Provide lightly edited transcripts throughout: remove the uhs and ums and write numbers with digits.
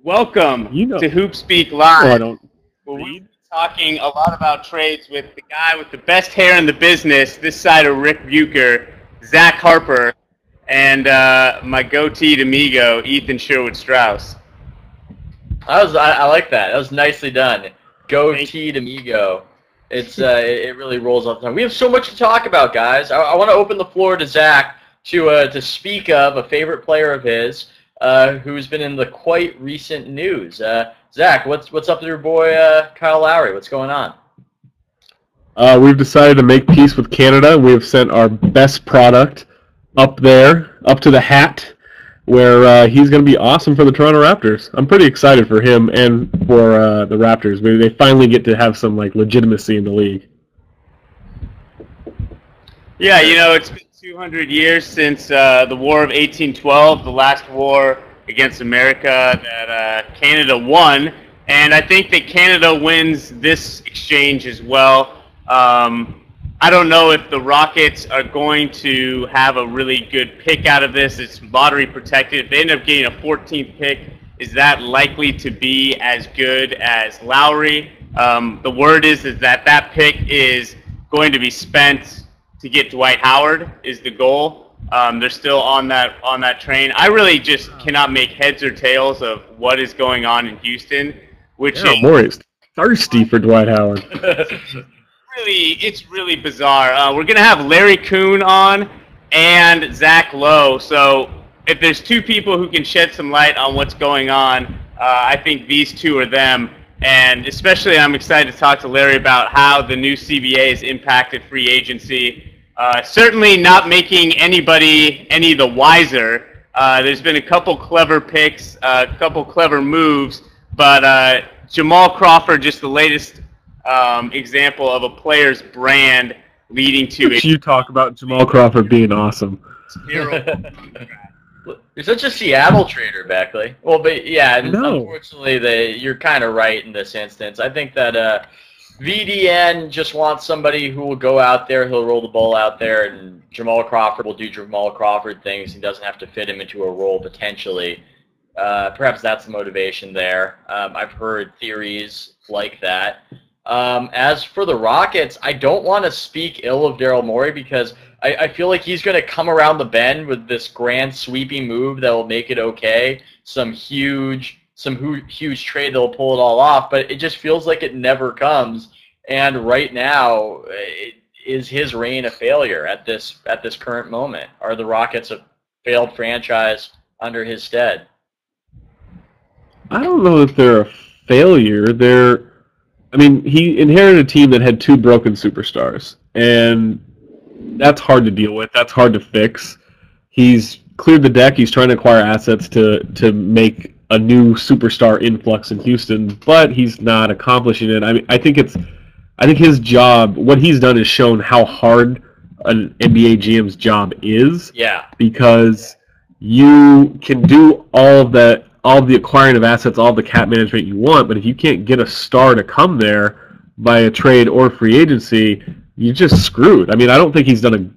Welcome to HoopSpeak I Live, don't where we're read. talking a lot about trades with the guy with the best hair in the business, this side of Rick Bucher, Zach Harper, and my goateed amigo, Ethan Sherwood-Strauss. I like that. That was nicely done. Goateed amigo. It really rolls off the tongue. We have so much to talk about, guys. I want to open the floor to Zach to speak of a favorite player of his who's been in the quite recent news. Zach, what's up with your boy Kyle Lowry? What's going on? We've decided to make peace with Canada. We have sent our best product up there, up to the hat, where he's going to be awesome for the Toronto Raptors. I'm pretty excited for him and for the Raptors. Maybe they finally get to have some legitimacy in the league. Yeah, it's been 200 years since the War of 1812, the last war against America that Canada won, and I think that Canada wins this exchange as well. I don't know if the Rockets are going to have a really good pick out of this. It's lottery protected. If they end up getting a 14th pick, is that likely to be as good as Lowry? The word is that pick is going to be spent to get Dwight Howard is the goal. They're still on that train. I really just cannot make heads or tails of what is going on in Houston, which is Morey's thirsty for Dwight Howard. It's really bizarre. We're gonna have Larry Coon on and Zach Lowe. So if there's two people who can shed some light on what's going on, I think these two are them. And especially, I'm excited to talk to Larry about how the new CBA has impacted free agency. Certainly not making anybody any the wiser. There's been a couple clever picks, a couple clever moves, but Jamal Crawford, just the latest example of a player's brand leading to You talk about Jamal Crawford being awesome. You're such a Seattle trader, Beckley. Well, but yeah, unfortunately, you're kind of right in this instance. I think that VDN just wants somebody who will go out there, he'll roll the ball out there, and Jamal Crawford will do Jamal Crawford things. He doesn't have to fit him into a role potentially. Perhaps that's the motivation there. I've heard theories like that. As for the Rockets, I don't want to speak ill of Daryl Morey because I feel like he's going to come around the bend with this grand sweeping move that will make it okay. Some huge trade that will pull it all off, but it just feels like it never comes. And right now, is his reign a failure at this current moment? Are the Rockets a failed franchise under his stead? I don't know that they're a failure. He inherited a team that had two broken superstars, and that's hard to deal with. That's hard to fix. He's cleared the deck. He's trying to acquire assets to make a new superstar influx in Houston, but he's not accomplishing it. I think his job, what he's done is shown how hard an NBA GM's job is. Yeah. Because you can do all of the acquiring of assets, all the cap management you want, but if you can't get a star to come there by a trade or free agency, you're just screwed. I don't think he's done a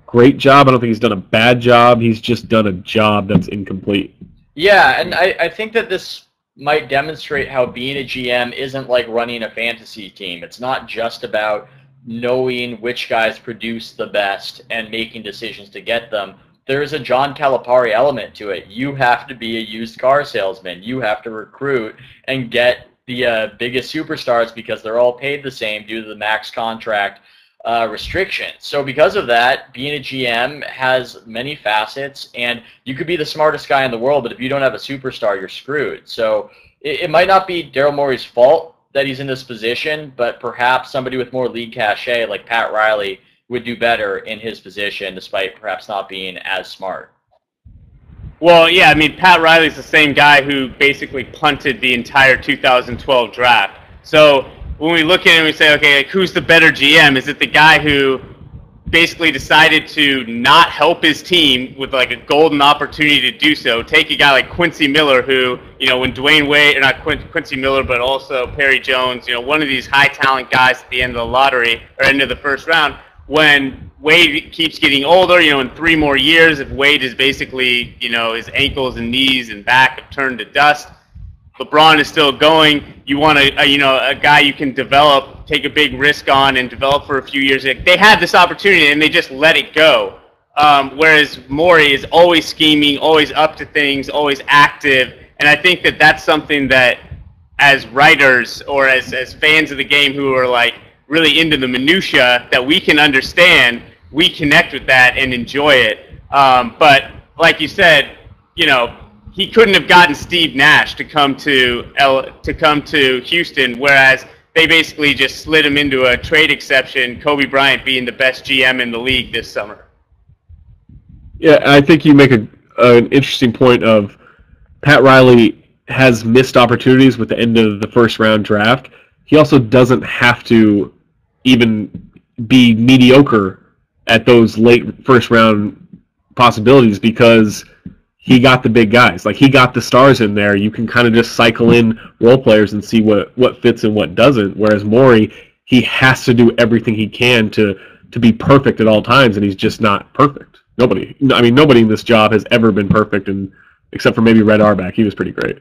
great job. I don't think he's done a bad job. He's just done a job that's incomplete. Yeah, and I think that this might demonstrate how being a GM isn't like running a fantasy team. It's not just about knowing which guys produce the best and making decisions to get them. There is a John Calipari element to it. You have to be a used car salesman. You have to recruit and get the biggest superstars because they're all paid the same due to the max contract restrictions. So because of that, being a GM has many facets, and you could be the smartest guy in the world, but if you don't have a superstar, you're screwed. So it might not be Daryl Morey's fault that he's in this position, but perhaps somebody with more league cachet like Pat Riley would do better in his position despite perhaps not being as smart. Well, yeah, Pat Riley's the same guy who basically punted the entire 2012 draft. So when we look at it and we say, okay, who's the better GM? Is it the guy who basically decided to not help his team with a golden opportunity to do so? Take a guy like Quincy Miller, who, when Dwayne Wade, or not Quincy Miller, but also Perry Jones, one of these high talent guys at the end of the lottery or end of the first round. When Wade keeps getting older, in 3 more years, if Wade is basically, his ankles and knees and back have turned to dust, LeBron is still going. You want a guy you can develop, take a big risk on, and develop for a few years. They had this opportunity and they just let it go. Whereas Morey is always scheming, always up to things, always active, and I think that that's something that, as writers or as fans of the game who are like really into the minutia, that we can understand. We connect with that and enjoy it. But like you said, he couldn't have gotten Steve Nash to come to Houston, whereas they basically just slid him into a trade exception, Kobe Bryant being the best GM in the league this summer. Yeah, I think you make an interesting point of Pat Riley has missed opportunities with the end of the first round draft. He also doesn't have to even be mediocre at those late first round possibilities because he got the big guys. Like, he got the stars in there. You can kind of just cycle in role players and see what fits and what doesn't. Whereas Morey, he has to do everything he can to be perfect at all times, and he's just not perfect. Nobody in this job has ever been perfect, and except for maybe Red Auerbach. He was pretty great.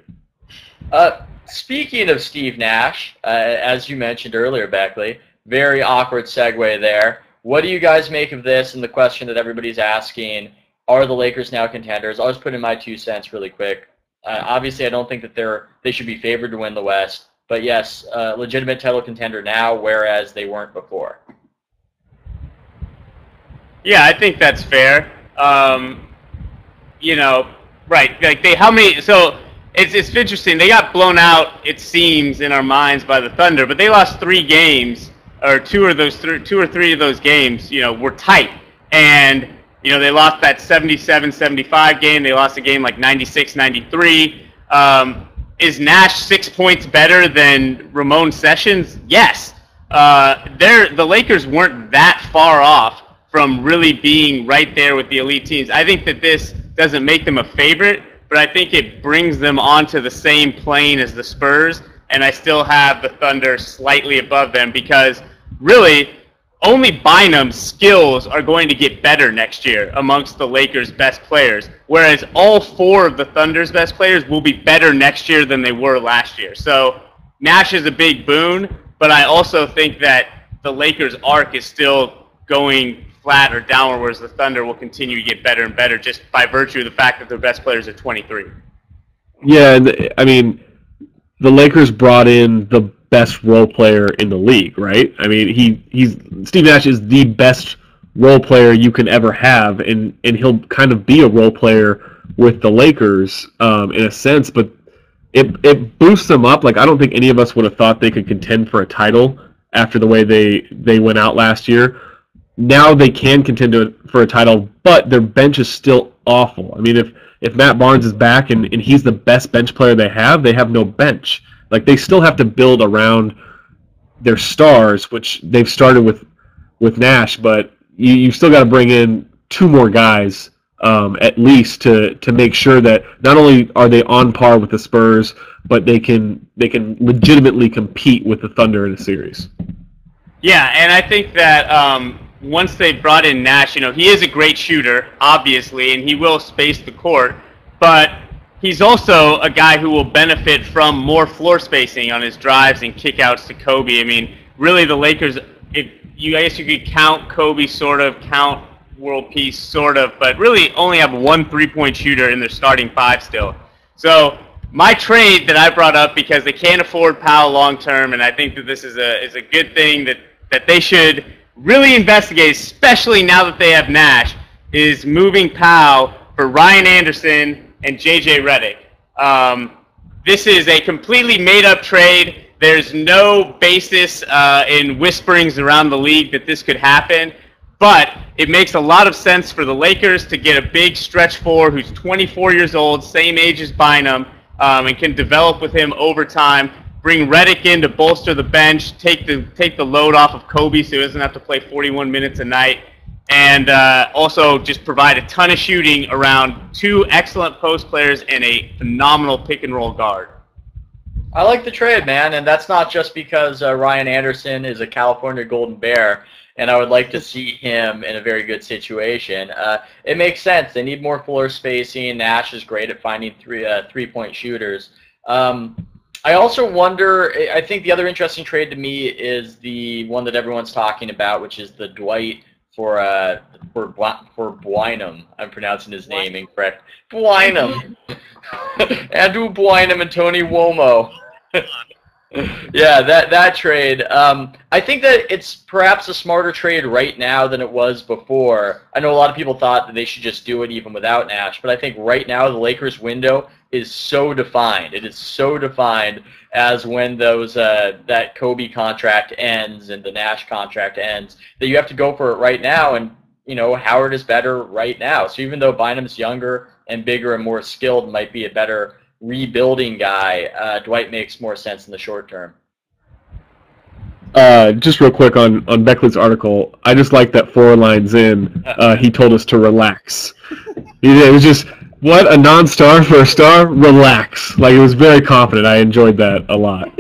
Speaking of Steve Nash, as you mentioned earlier, Beckley, very awkward segue there. What do you guys make of this and the question that everybody's asking? Are the Lakers now contenders? I'll just put in my 2 cents really quick. Obviously, I don't think that they should be favored to win the West. But yes, legitimate title contender now, whereas they weren't before. Yeah, I think that's fair. Right? Like So it's interesting. They got blown out, it seems, in our minds by the Thunder, but they lost 3 games, or 2 or 3 of those games. Were tight, and they lost that 77-75 game. They lost a game like 96-93. Is Nash 6 points better than Ramon Sessions? Yes. The Lakers weren't that far off from really being right there with the elite teams. I think that this doesn't make them a favorite, but I think it brings them onto the same plane as the Spurs, and I still have the Thunder slightly above them because really only Bynum's skills are going to get better next year amongst the Lakers' best players, whereas all 4 of the Thunder's best players will be better next year than they were last year. So Nash is a big boon, but I also think that the Lakers' arc is still going flat or downward, whereas the Thunder will continue to get better and better just by virtue of the fact that their best players are 23. Yeah, and I mean, the Lakers brought in the best role player in the league, right? I mean, Steve Nash is the best role player you can ever have, and he'll kind of be a role player with the Lakers in a sense, but it boosts them up. Like, I don't think any of us would have thought they could contend for a title after the way they went out last year. Now they can contend for a title, but their bench is still awful. I mean, if Matt Barnes is back and he's the best bench player they have no bench. Like, they still have to build around their stars, which they've started with Nash, but you've still got to bring in 2 more guys at least to make sure that not only are they on par with the Spurs, but they can legitimately compete with the Thunder in a series. Yeah, and I think that once they brought in Nash, he is a great shooter, obviously, and he will space the court, but he's also a guy who will benefit from more floor spacing on his drives and kickouts to Kobe. I mean, really the Lakers, I guess you could count Kobe sort of, count World Peace sort of, but really only have 1 3-point shooter in their starting 5 still. So my trade that I brought up, because they can't afford Powell long term, and I think that this is a good thing that they should really investigate, especially now that they have Nash, is moving Powell for Ryan Anderson and J.J. Redick. This is a completely made-up trade. There's no basis in whisperings around the league that this could happen, but it makes a lot of sense for the Lakers to get a big stretch 4 who's 24 years old, same age as Bynum, and can develop with him over time. Bring Redick in to bolster the bench, take the load off of Kobe so he doesn't have to play 41 minutes a night, and also just provide a ton of shooting around 2 excellent post players and a phenomenal pick-and-roll guard. I like the trade, man, and that's not just because Ryan Anderson is a California Golden Bear, and I would like to see him in a very good situation. It makes sense. They need more floor spacing. Nash is great at finding 3-point shooters. I also wonder, I think the other interesting trade to me is the one that everyone's talking about, which is the Dwight for Bynum. I'm pronouncing his name incorrect. Bynum. Andrew Bynum and Tony Womo. Yeah, that trade. I think that it's perhaps a smarter trade right now than it was before. I know a lot of people thought that they should just do it even without Nash, but I think right now the Lakers window is so defined. It is so defined as when those that Kobe contract ends and the Nash contract ends that you have to go for it right now. And Howard is better right now. So even though Bynum's younger and bigger and more skilled, might be a better rebuilding guy, Dwight makes more sense in the short term. Just real quick on Beckley's article, I just like that 4 lines in, he told us to relax. It was just, what, a non-star for a star? Relax. Like, it was very confident. I enjoyed that a lot.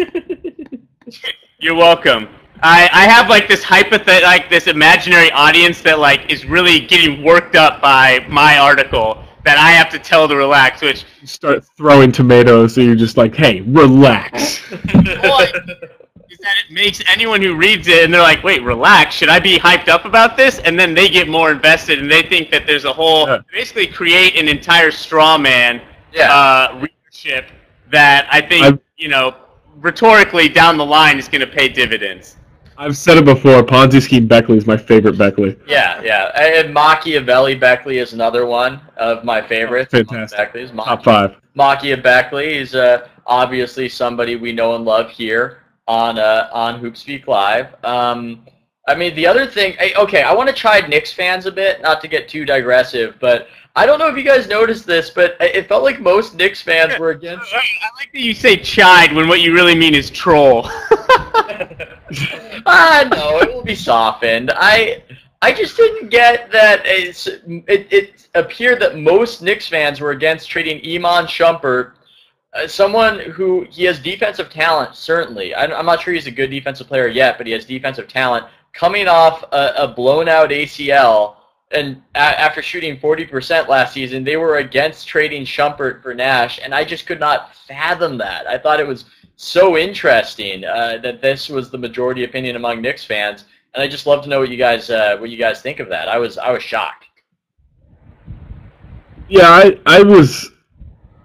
You're welcome. I have like this this imaginary audience that like is really getting worked up by my article that I have to tell to relax, which... You start throwing tomatoes, so you're just like, hey, relax. Is that it makes anyone who reads it, and they're like, wait, relax, should I be hyped up about this? And then they get more invested, and they think that there's a whole... Basically create an entire straw man readership that I think, rhetorically down the line is going to pay dividends. I've said it before, Ponzi Scheme Beckley is my favorite Beckley. Yeah. And Machiavelli Beckley is another one of my favorites. Fantastic. Top 5. Machiavelli is obviously somebody we know and love here on HoopSpeak Live. I mean, the other thing... I want to chide Knicks fans a bit, not to get too digressive, but I don't know if you guys noticed this, but it felt like most Knicks fans were against... I like that you say chide when what you really mean is troll. No, it will be softened. I just didn't get that it appeared that most Knicks fans were against trading Iman Shumpert, someone who he has defensive talent, certainly. I'm not sure he's a good defensive player yet, but he has defensive talent. Coming off a blown-out ACL, and after shooting 40% last season, they were against trading Shumpert for Nash, and I just could not fathom that. I thought it was so interesting that this was the majority opinion among Knicks fans, and I just love to know what you guys think of that. I was shocked. Yeah, I was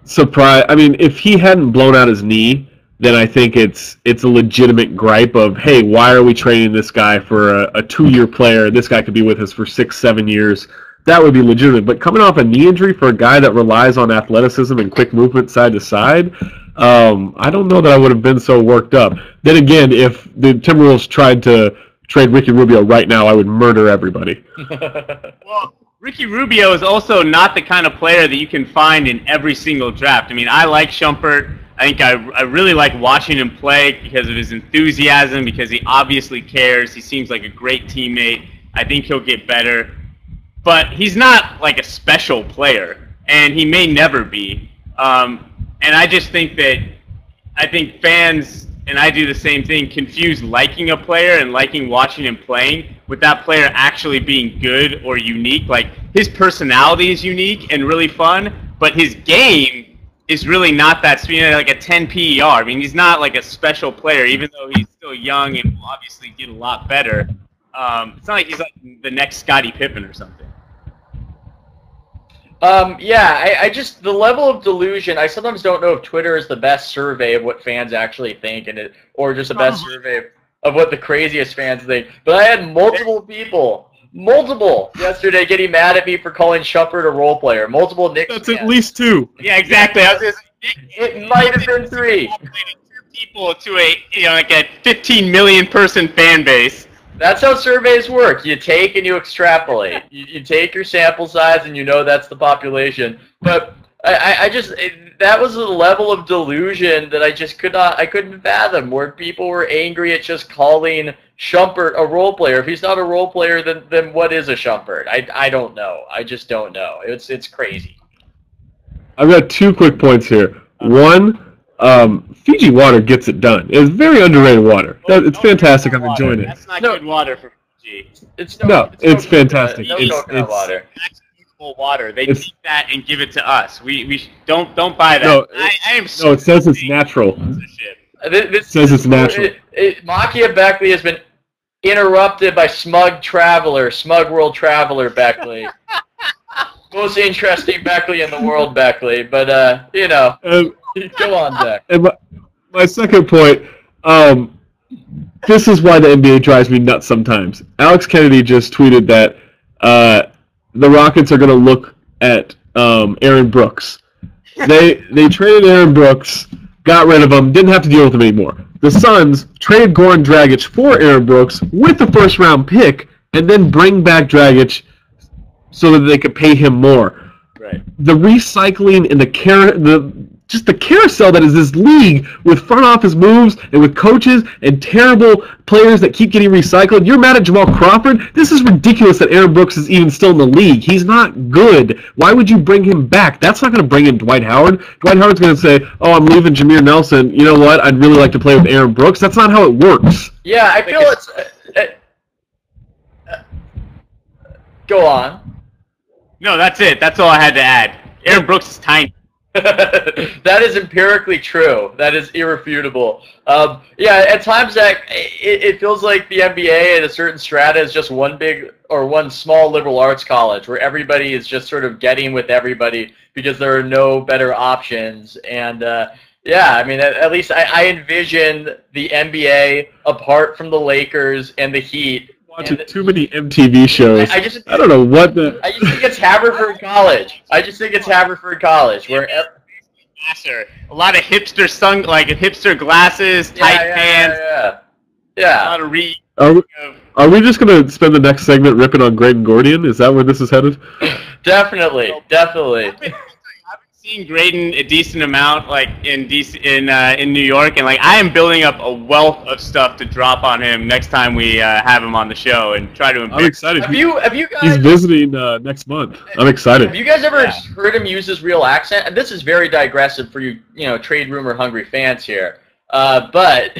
surprised. I mean, if he hadn't blown out his knee, then I think it's a legitimate gripe of, hey, why are we trading this guy for a 2-year player? This guy could be with us for 6-7 years. That would be legitimate. But coming off a knee injury for a guy that relies on athleticism and quick movement side to side, I don't know that I would have been so worked up. Then again, if the Timberwolves tried to trade Ricky Rubio right now, I would murder everybody. Well, Ricky Rubio is also not the kind of player that you can find in every single draft. I mean, I like Shumpert. I think I really like watching him play because of his enthusiasm, because he obviously cares. He seems like a great teammate. I think he'll get better. But he's not like a special player, and he may never be. And I just think that fans, and I do the same thing, confuse liking a player and liking watching him playing with that player actually being good or unique. Like, his personality is unique and really fun, but his game is really not that, like a 10 PER. I mean, he's not like a special player, even though he's still young and will obviously get a lot better. It's not like he's like the next Scottie Pippen or something. I just, the level of delusion, I sometimes don't know if Twitter is the best survey of what fans actually think, or just the best survey of what the craziest fans think. But I had multiple people, yesterday getting mad at me for calling Shumpert a role player. Multiple Knicks That's fans. At least 2. Yeah, exactly. It might have been 3. 2 people to a 15 million person fan base. That's how surveys work. You take and you extrapolate. You take your sample size and you know that's the population. But that was a level of delusion that I couldn't fathom, where people were angry at just calling Shumpert a role player. If he's not a role player, then what is a Shumpert? I don't know. I just don't know. It's crazy. I've got 2 quick points here. One, Fiji water gets it done. It's very underrated water. It's fantastic. I'm enjoying it. That's not good water for Fiji. It's fantastic. It's coconut water. potable water. They take that and give it to us. We don't buy that. No, I am no, it says it's natural. This says it's natural. Makia Beckley has been interrupted by Smug World Traveler Beckley. Most interesting Beckley in the world, Beckley. But, go on, Zach. And my second point, this is why the NBA drives me nuts sometimes. Alex Kennedy just tweeted that the Rockets are going to look at Aaron Brooks. They traded Aaron Brooks, got rid of him, didn't have to deal with him anymore. The Suns traded Goran Dragic for Aaron Brooks with the first-round pick and then bring back Dragic so that they could pay him more. Right. The recycling and the carousel that is this league with front office moves and with coaches and terrible players that keep getting recycled. You're mad at Jamal Crawford? This is ridiculous that Aaron Brooks is even still in the league. He's not good. Why would you bring him back? That's not going to bring in Dwight Howard. Dwight Howard's going to say, oh, I'm leaving Jameer Nelson. You know what? I'd really like to play with Aaron Brooks. That's not how it works. Yeah, I feel it's... go on. No, that's it. That's all I had to add. Aaron Brooks is tiny. That is empirically true. That is irrefutable. At times, Zach, it feels like the NBA at a certain strata is just one small liberal arts college where everybody is just sort of getting with everybody because there are no better options. And at least I envision the NBA apart from the Lakers and the Heat. Watching too many MTV shows. I don't know what the... I just think it's Haverford College. Where a lot of hipster glasses, tight pants. Yeah. A lot of Are we just going to spend the next segment ripping on Graydon Gordian? Is that where this is headed? Definitely. I've seen Graydon a decent amount, in New York, and I am building up a wealth of stuff to drop on him next time we have him on the show and try to. I'm excited. Have you guys? He's visiting next month. I'm excited. Have you guys ever heard him use his real accent? And this is very digressive for you trade rumor hungry fans here. But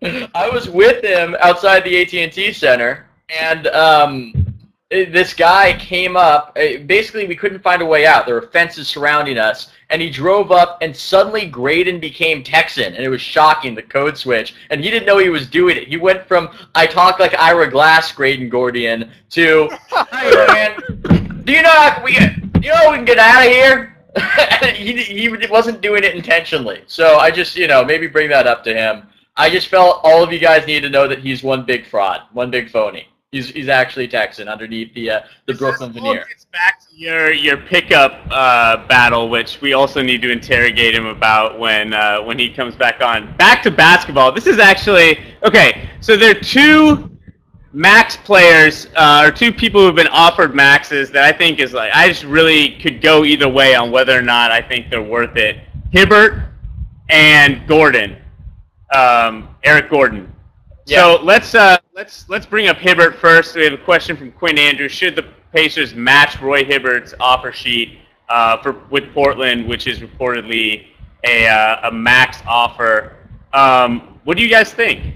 I was with him outside the AT&T Center, and this guy came up. Basically, we couldn't find a way out. There were fences surrounding us, and he drove up, and suddenly Graydon became Texan, and it was shocking, the code switch. And he didn't know he was doing it. He went from, I talk like Ira Glass, Graydon Gordian, to, hey, man, do you know how we can get out of here? he wasn't doing it intentionally. So I just, maybe bring that up to him. I just felt all of you guys need to know that he's one big fraud, one big phony. He's actually Texan underneath the Brooklyn veneer. Gets back to your pickup battle, which we also need to interrogate him about when he comes back on. Back to basketball. This is actually okay. So there are two max players, or two people who have been offered maxes that I think is I just really could go either way on whether or not I think they're worth it. Hibbert and Gordon, Eric Gordon. Yeah. So let's bring up Hibbert first. We have a question from Quinn Andrews. Should the Pacers match Roy Hibbert's offer sheet with Portland, which is reportedly a max offer? What do you guys think?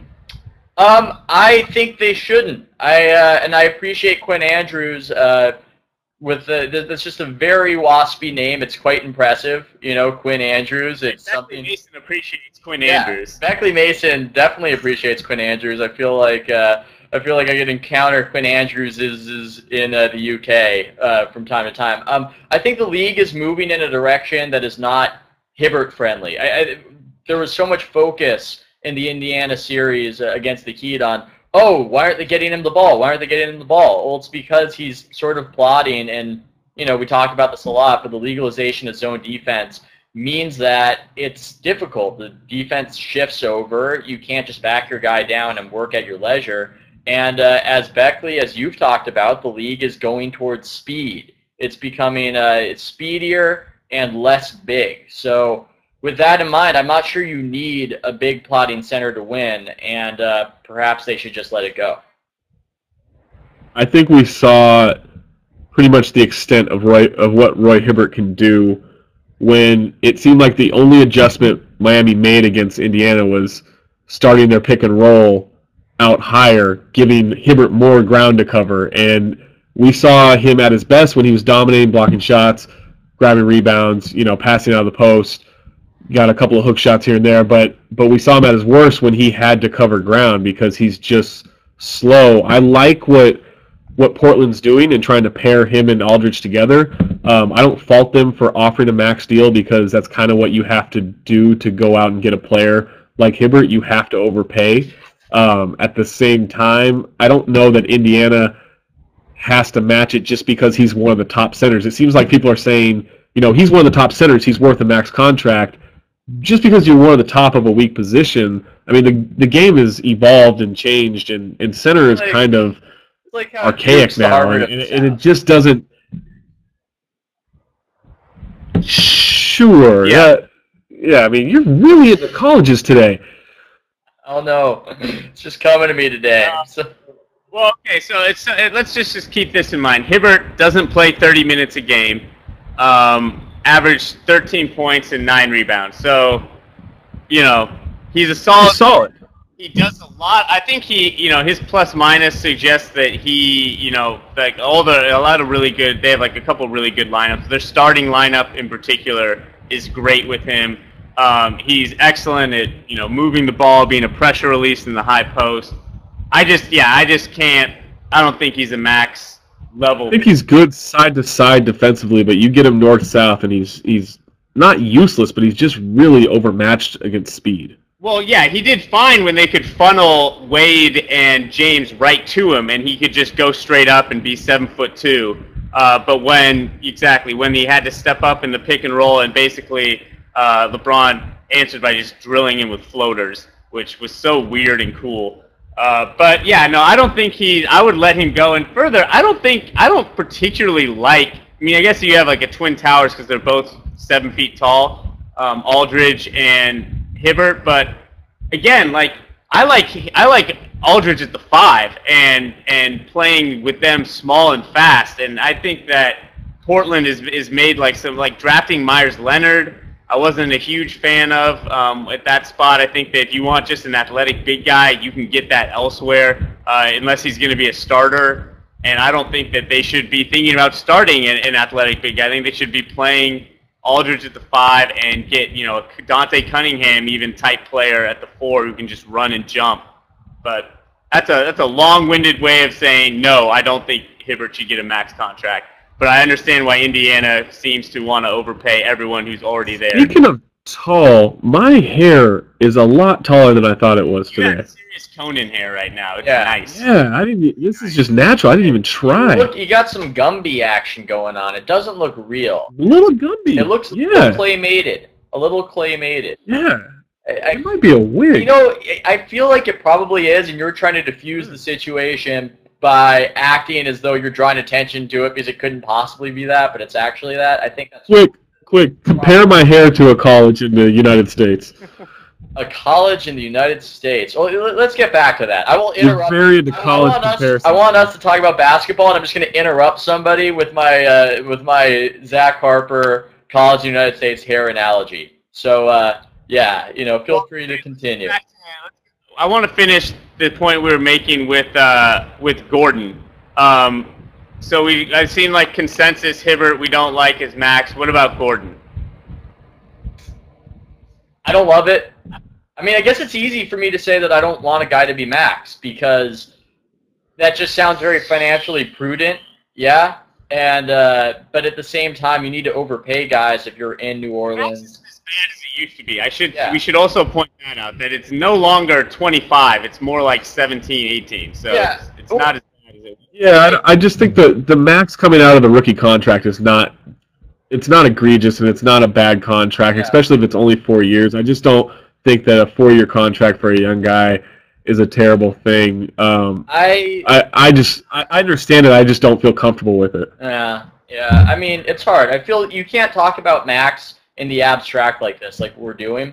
I think they shouldn't. I appreciate Quinn Andrews. That's just a very waspy name. It's quite impressive, Quinn Andrews. It's Beckley Mason appreciates Quinn Andrews. Beckley Mason definitely appreciates Quinn Andrews. I feel like I get encounter Quinn Andrews is in the UK from time to time. I think the league is moving in a direction that is not Hibbert friendly. There was so much focus in the Indiana series against the Heat on, why aren't they getting him the ball? Well, it's because he's sort of plotting, and, we talk about this a lot, but the legalization of zone defense means that it's difficult. The defense shifts over. You can't just back your guy down and work at your leisure. And as Beckley, as you've talked about, the league is going towards speed. It's becoming it's speedier and less big. So with that in mind, I'm not sure you need a big plotting center to win, and perhaps they should just let it go. I think we saw pretty much the extent of what Roy Hibbert can do when it seemed like the only adjustment Miami made against Indiana was starting their pick and roll out higher, giving Hibbert more ground to cover. And we saw him at his best when he was dominating, blocking shots, grabbing rebounds, passing out of the post. Got a couple of hook shots here and there, but we saw him at his worst when he had to cover ground because he's just slow. I like what Portland's doing and trying to pair him and Aldridge together. I don't fault them for offering a max deal because that's kind of what you have to do to go out and get a player like Hibbert. You have to overpay. At the same time, I don't know that Indiana has to match it just because he's one of the top centers. It seems like people are saying, he's one of the top centers, he's worth a max contract. Just because you're one of the top of a weak position, I mean, the game has evolved and changed, and center is kind of archaic now, and it just doesn't. Sure. Yeah. I mean, you're really into colleges today. Oh no, it's just coming to me today. Well, okay, so let's just keep this in mind. Hibbert doesn't play 30 minutes a game. Averaged 13 points and 9 rebounds. So, he's a solid. He does a lot. I think his plus minus suggests that he, like a lot of really good. They have like a couple of really good lineups. Their starting lineup in particular is great with him. He's excellent at moving the ball, being a pressure release in the high post. I just can't. I don't think he's a max level. I think he's good side to side defensively, but you get him north south, and he's not useless, but he's just really overmatched against speed. Well, yeah, he did fine when they could funnel Wade and James right to him, and he could just go straight up and be 7'2". But when he had to step up in the pick and roll, and basically LeBron answered by just drilling him with floaters, which was so weird and cool. But yeah, no, I don't think I would let him go. And further, I don't particularly like. I mean, I guess you have like a twin towers because they're both 7 feet tall, Aldridge and Hibbert. But again, like I like Aldridge at the 5 and playing with them small and fast. And I think that Portland is made like some like drafting Myers Leonard. I wasn't a huge fan of at that spot. I think that if you want just an athletic big guy, you can get that elsewhere, unless he's going to be a starter. And I don't think that they should be thinking about starting an athletic big guy. I think they should be playing Aldridge at the 5 and get a Dante Cunningham even type player at the 4 who can just run and jump. But that's a long-winded way of saying no. I don't think Hibbert should get a max contract. But I understand why Indiana seems to want to overpay everyone who's already there. Speaking of tall, my hair is a lot taller than I thought it was today. You have serious Conan hair right now. It's nice. Yeah, this is just natural. I didn't even try. Look, you got some Gumby action going on. It doesn't look real. A little Gumby. It looks a little clay-mated. A little clay-mated. Yeah. It might be a wig. I feel like it probably is, and you're trying to diffuse the situation by acting as though you're drawing attention to it because it couldn't possibly be that, but it's actually that. I think that's quick. Compare my hair to a college in the United States. A college in the United States. Well, let's get back to that. I will interrupt. You're very into college comparisons. I want us to talk about basketball, and I'm just going to interrupt somebody with my Zach Harper college in the United States hair analogy. So feel free to continue. I want to finish the point we were making with Gordon. So I've seen like consensus Hibbert we don't like as max. What about Gordon? I don't love it. I mean, I guess it's easy for me to say that I don't want a guy to be max because that just sounds very financially prudent. Yeah, and but at the same time, you need to overpay guys if you're in New Orleans. Max is as bad as it used to be. We should also point that out that it's no longer 25. It's more like 17, 18. So it's not as bad as it. Yeah, I just think the max coming out of the rookie contract is not. It's not egregious and it's not a bad contract, especially if it's only 4 years. I just don't think that a 4-year contract for a young guy is a terrible thing. I understand it. I just don't feel comfortable with it. Yeah. I mean, it's hard. I feel you can't talk about max in the abstract like this, like we're doing,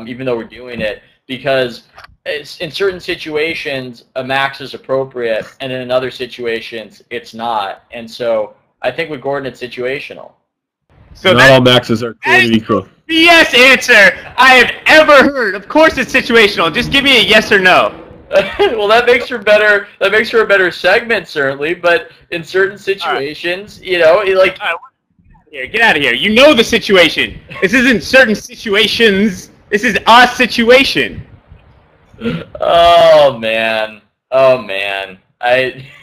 even though we're doing it, because in certain situations a max is appropriate, and in other situations it's not. And so I think with Gordon, it's situational. So not all maxes are created equal. BS answer I have ever heard. Of course it's situational. Just give me a yes or no. Well, that makes for better. That makes for a better segment, certainly. But in certain situations, you know, like. Get out of here. You know the situation. This isn't certain situations. This is a situation. Oh man. Oh man.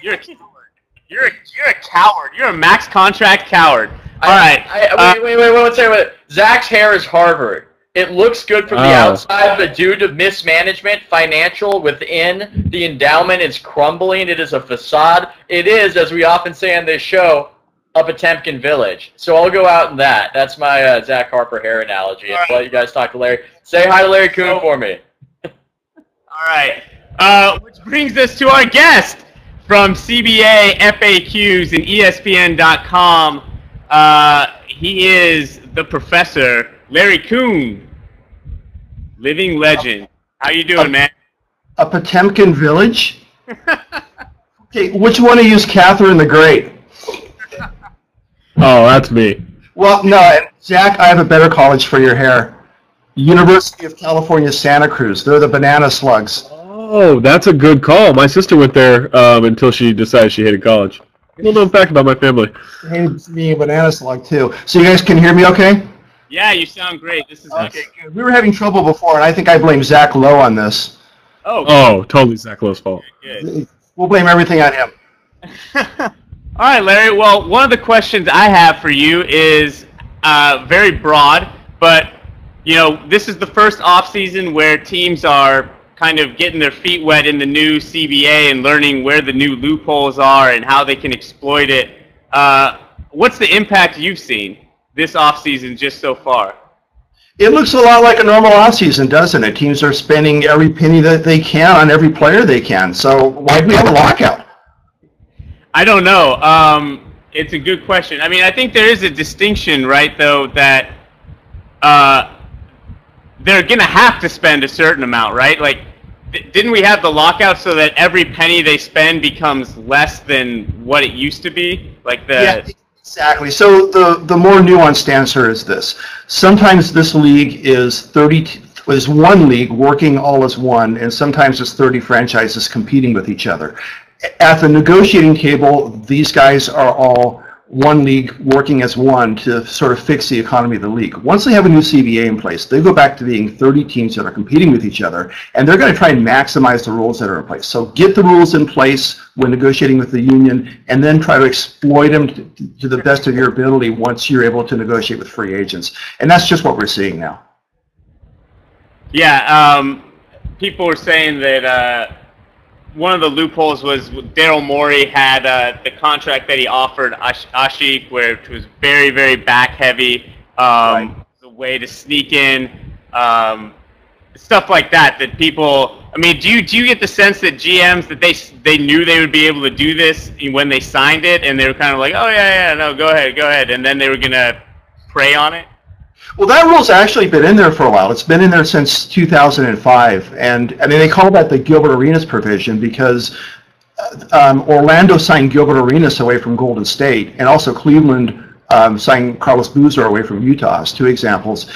You're a coward. You're a coward. You're a max contract coward. All right. Wait. One second. Zach's hair is Harvard. It looks good from the outside, but due to mismanagement, financial within, the endowment is crumbling. It is a facade. It is, as we often say on this show, a Potemkin village. So I'll go out in that. That's my Zach Harper hair analogy. And let you guys talk to Larry. Say hi to Larry Coon for me. All right. Which brings us to our guest from CBA FAQs and ESPN.com. He is the professor, Larry Coon, living legend. How you doing, man? A Potemkin village? Okay, which one of you is Catherine the Great? Oh, that's me. Well, no, Zach, I have a better college for your hair. University of California, Santa Cruz. They're the banana slugs. Oh, that's a good call. My sister went there until she decided she hated college. A little known fact about my family. I hated being a banana slug, too. So you guys can hear me okay? Yeah, you sound great. This is okay. Good. We were having trouble before, and I think I blame Zach Lowe on this. Oh, totally Zach Lowe's fault. Good. We'll blame everything on him. All right, Larry. Well, one of the questions I have for you is very broad, but you know, this is the first off season where teams are kind of getting their feet wet in the new CBA and learning where the new loopholes are and how they can exploit it. What's the impact you've seen this off season just so far? It looks a lot like a normal off season, doesn't it? Teams are spending every penny that they can on every player they can. So why do we have a lockout? I don't know. It's a good question. I mean, I think there is a distinction, right, though, that they're going to have to spend a certain amount, right? Like, didn't we have the lockout so that every penny they spend becomes less than what it used to be? Like Yeah, exactly. So the more nuanced answer is this. Sometimes this league is one league working all as one, and sometimes it's 30 franchises competing with each other. At the negotiating table, these guys are all one league working as one to sort of fix the economy of the league. Once they have a new CBA in place, they go back to being 30 teams that are competing with each other, and they're going to try and maximize the rules that are in place. So get the rules in place when negotiating with the union, and then try to exploit them to the best of your ability once you're able to negotiate with free agents. And that's just what we're seeing now. Yeah, people were saying that one of the loopholes was Daryl Morey had the contract that he offered Asik, which was very, very back heavy, right. The way to sneak in, stuff like that. That people, I mean, do you get the sense that GMs that they knew they would be able to do this when they signed it, and they were kind of like, oh yeah, no, go ahead, and then they were gonna prey on it? Well, that rule's actually been in there for a while. It's been in there since 2005, and I mean they call that the Gilbert Arenas provision because Orlando signed Gilbert Arenas away from Golden State, and also Cleveland signed Carlos Boozer away from Utah, as two examples.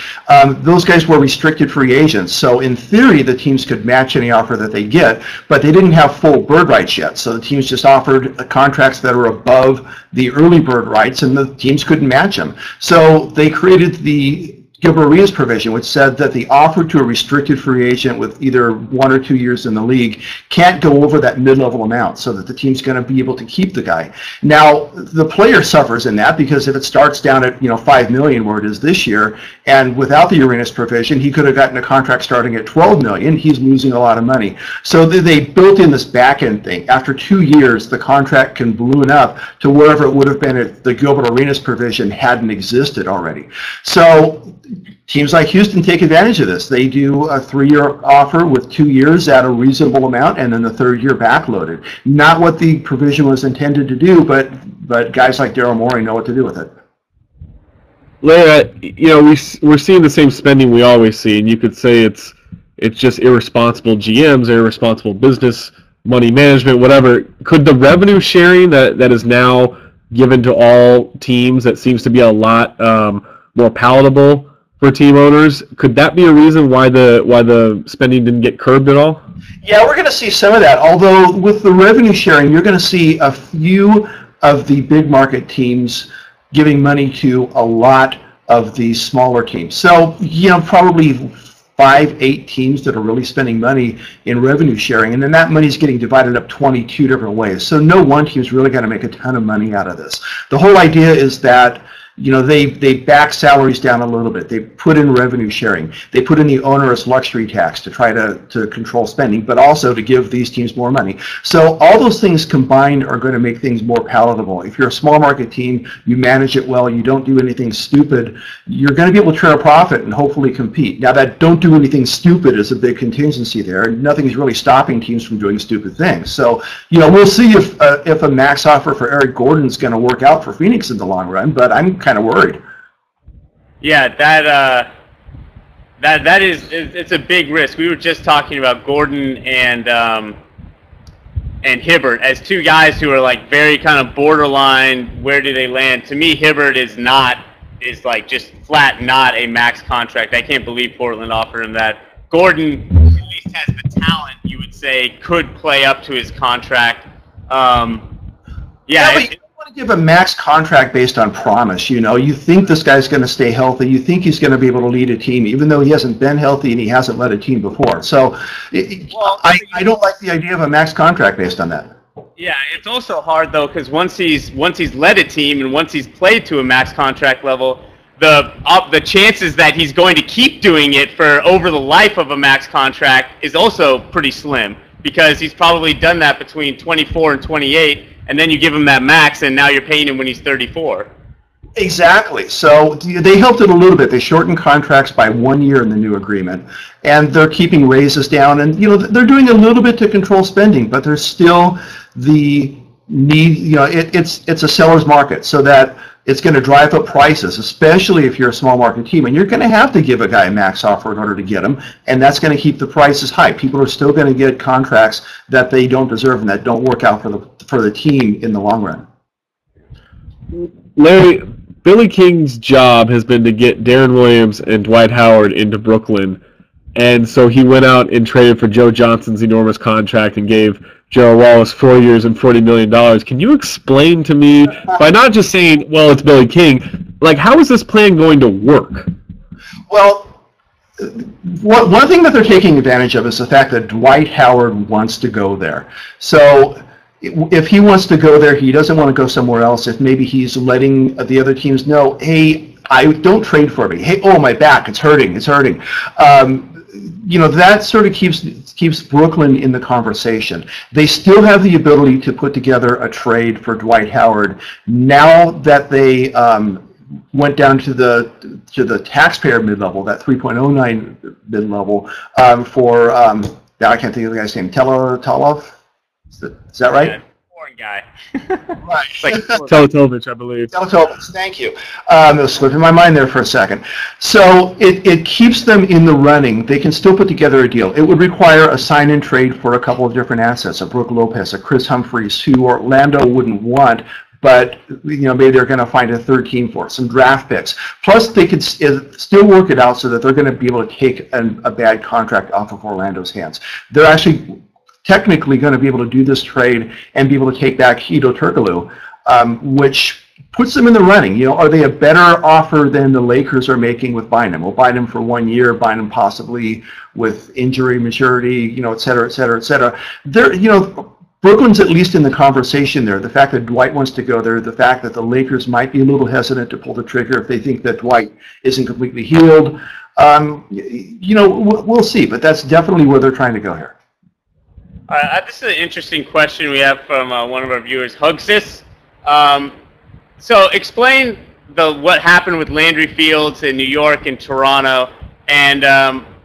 Those guys were restricted free agents, so in theory the teams could match any offer that they get, but they didn't have full bird rights yet, so the teams just offered contracts that were above the early bird rights, and the teams couldn't match them. So they created the Gilbert Arenas provision, which said that the offer to a restricted free agent with either 1 or 2 years in the league can't go over that mid-level amount, so that the team's going to be able to keep the guy. Now, the player suffers in that because if it starts down at $5 million where it is this year, and without the Arenas provision, he could have gotten a contract starting at $12 million. He's losing a lot of money. So they built in this back-end thing. After 2 years, the contract can balloon up to wherever it would have been if the Gilbert Arenas provision hadn't existed already. So teams like Houston take advantage of this. They do a 3-year offer with 2 years at a reasonable amount, and then the 3rd year backloaded. Not what the provision was intended to do, but guys like Daryl Morey know what to do with it. Larry, we're seeing the same spending we always see, and you could say it's just irresponsible GMs, irresponsible business, money management, whatever. Could the revenue sharing that is now given to all teams, that seems to be a lot more palatable for team owners, could that be a reason why the spending didn't get curbed at all? Yeah, we're going to see some of that. Although with the revenue sharing, you're going to see a few of the big market teams giving money to a lot of the smaller teams. So, probably 5, 8 teams that are really spending money in revenue sharing, and then that money is getting divided up 22 different ways. So no one team's really going to make a ton of money out of this. The whole idea is that they back salaries down a little bit. They put in revenue sharing. They put in the onerous luxury tax to try to control spending, but also to give these teams more money. So all those things combined are going to make things more palatable. If you're a small market team, you manage it well, you don't do anything stupid, you're going to be able to turn a profit and hopefully compete. Now that don't do anything stupid is a big contingency there. Nothing's really stopping teams from doing stupid things. So, we'll see if a max offer for Eric Gordon's going to work out for Phoenix in the long run, but I'm kind of worried. Yeah, it's a big risk. We were just talking about Gordon and Hibbert as two guys who are like very kind of borderline. Where do they land? To me, Hibbert is like just flat not a max contract. I can't believe Portland offered him that. Gordon at least has the talent, you would say, could play up to his contract. Yeah, but you don't want to give a max contract based on promise. You think this guy's going to stay healthy. You think he's going to be able to lead a team, even though he hasn't been healthy and he hasn't led a team before. So I don't like the idea of a max contract based on that. Yeah, it's also hard though because once he's led a team and once he's played to a max contract level, the chances that he's going to keep doing it for over the life of a max contract is also pretty slim because he's probably done that between 24 and 28. And then you give him that max, and now you're paying him when he's 34. Exactly. So they helped it a little bit. They shortened contracts by 1 year in the new agreement, and they're keeping raises down. And they're doing a little bit to control spending, but there's still the need. It's a seller's market, so that it's going to drive up prices, especially if you're a small market team, and you're going to have to give a guy a max offer in order to get him, and that's going to keep the prices high. People are still going to get contracts that they don't deserve and that don't work out for the team in the long run. Larry, Billy King's job has been to get Darren Williams and Dwight Howard into Brooklyn, and so he went out and traded for Joe Johnson's enormous contract and gave Gerald Wallace 4 years and $40 million. Can you explain to me, by not just saying, well, it's Billy King, like how is this plan going to work? Well, one thing that they're taking advantage of is the fact that Dwight Howard wants to go there. So if he wants to go there, he doesn't want to go somewhere else. If maybe he's letting the other teams know, hey, don't trade for me. Hey, oh, my back, it's hurting. That sort of keeps Brooklyn in the conversation. They still have the ability to put together a trade for Dwight Howard now that they went down to the taxpayer mid-level, that 3.09 mid-level for now I can't think of the guy's name. Telov? Is that right? Yeah, foreign guy. Right. Like Teletovich, I believe. Teletovich, thank you. It was slipping my mind there for a second. So it keeps them in the running. They can still put together a deal. It would require a sign and trade for a couple of different assets, a Brook Lopez, a Chris Humphreys, who Orlando wouldn't want, but maybe they're going to find a third team for some draft picks. Plus, they could still work it out so that they're going to be able to take a bad contract off of Orlando's hands. They're actually technically going to be able to do this trade and be able to take back Hedo Turkoglu, which puts them in the running. Are they a better offer than the Lakers are making with Bynum? We'll buy them for 1 year, Bynum possibly with injury maturity, et cetera, et cetera, et cetera. Brooklyn's at least in the conversation there. The fact that Dwight wants to go there, the fact that the Lakers might be a little hesitant to pull the trigger if they think that Dwight isn't completely healed. We'll see, but that's definitely where they're trying to go here. This is an interesting question we have from one of our viewers, Hugsis. So explain what happened with Landry Fields in New York and Toronto, and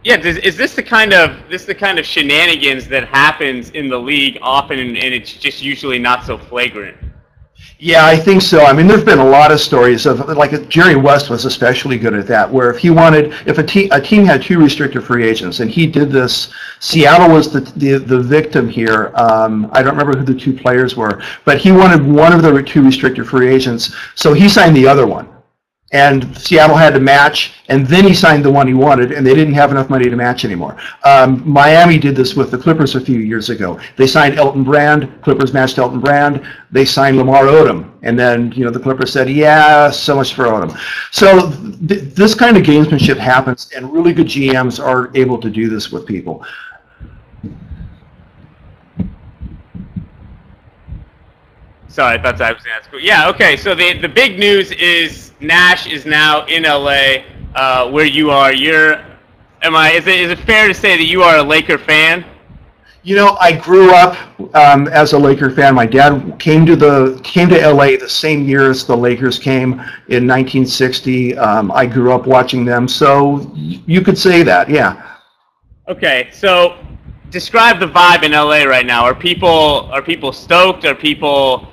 is this the kind of shenanigans that happens in the league often, and it's just usually not so flagrant? Yeah, I think so. I mean, there's been a lot of stories of, like, Jerry West was especially good at that, where if a team had 2 restricted free agents, and he did this, Seattle was the victim here. I don't remember who the 2 players were, but he wanted one of the 2 restricted free agents, so he signed the other one. and Seattle had to match, and then he signed the one he wanted, and they didn't have enough money to match anymore. Miami did this with the Clippers a few years ago. They signed Elton Brand, Clippers matched Elton Brand, they signed Lamar Odom, and then the Clippers said, yeah, so much for Odom. So this kind of gamesmanship happens, and really good GMs are able to do this with people. Sorry, I thought I was going to ask. Yeah, okay, so the big news is Nash is now in LA, where you are. Is it fair to say that you are a Laker fan? I grew up as a Laker fan. My dad came to LA the same year as the Lakers came in 1960. I grew up watching them, so you could say that, yeah. Okay, so describe the vibe in LA right now. Are people stoked? Are people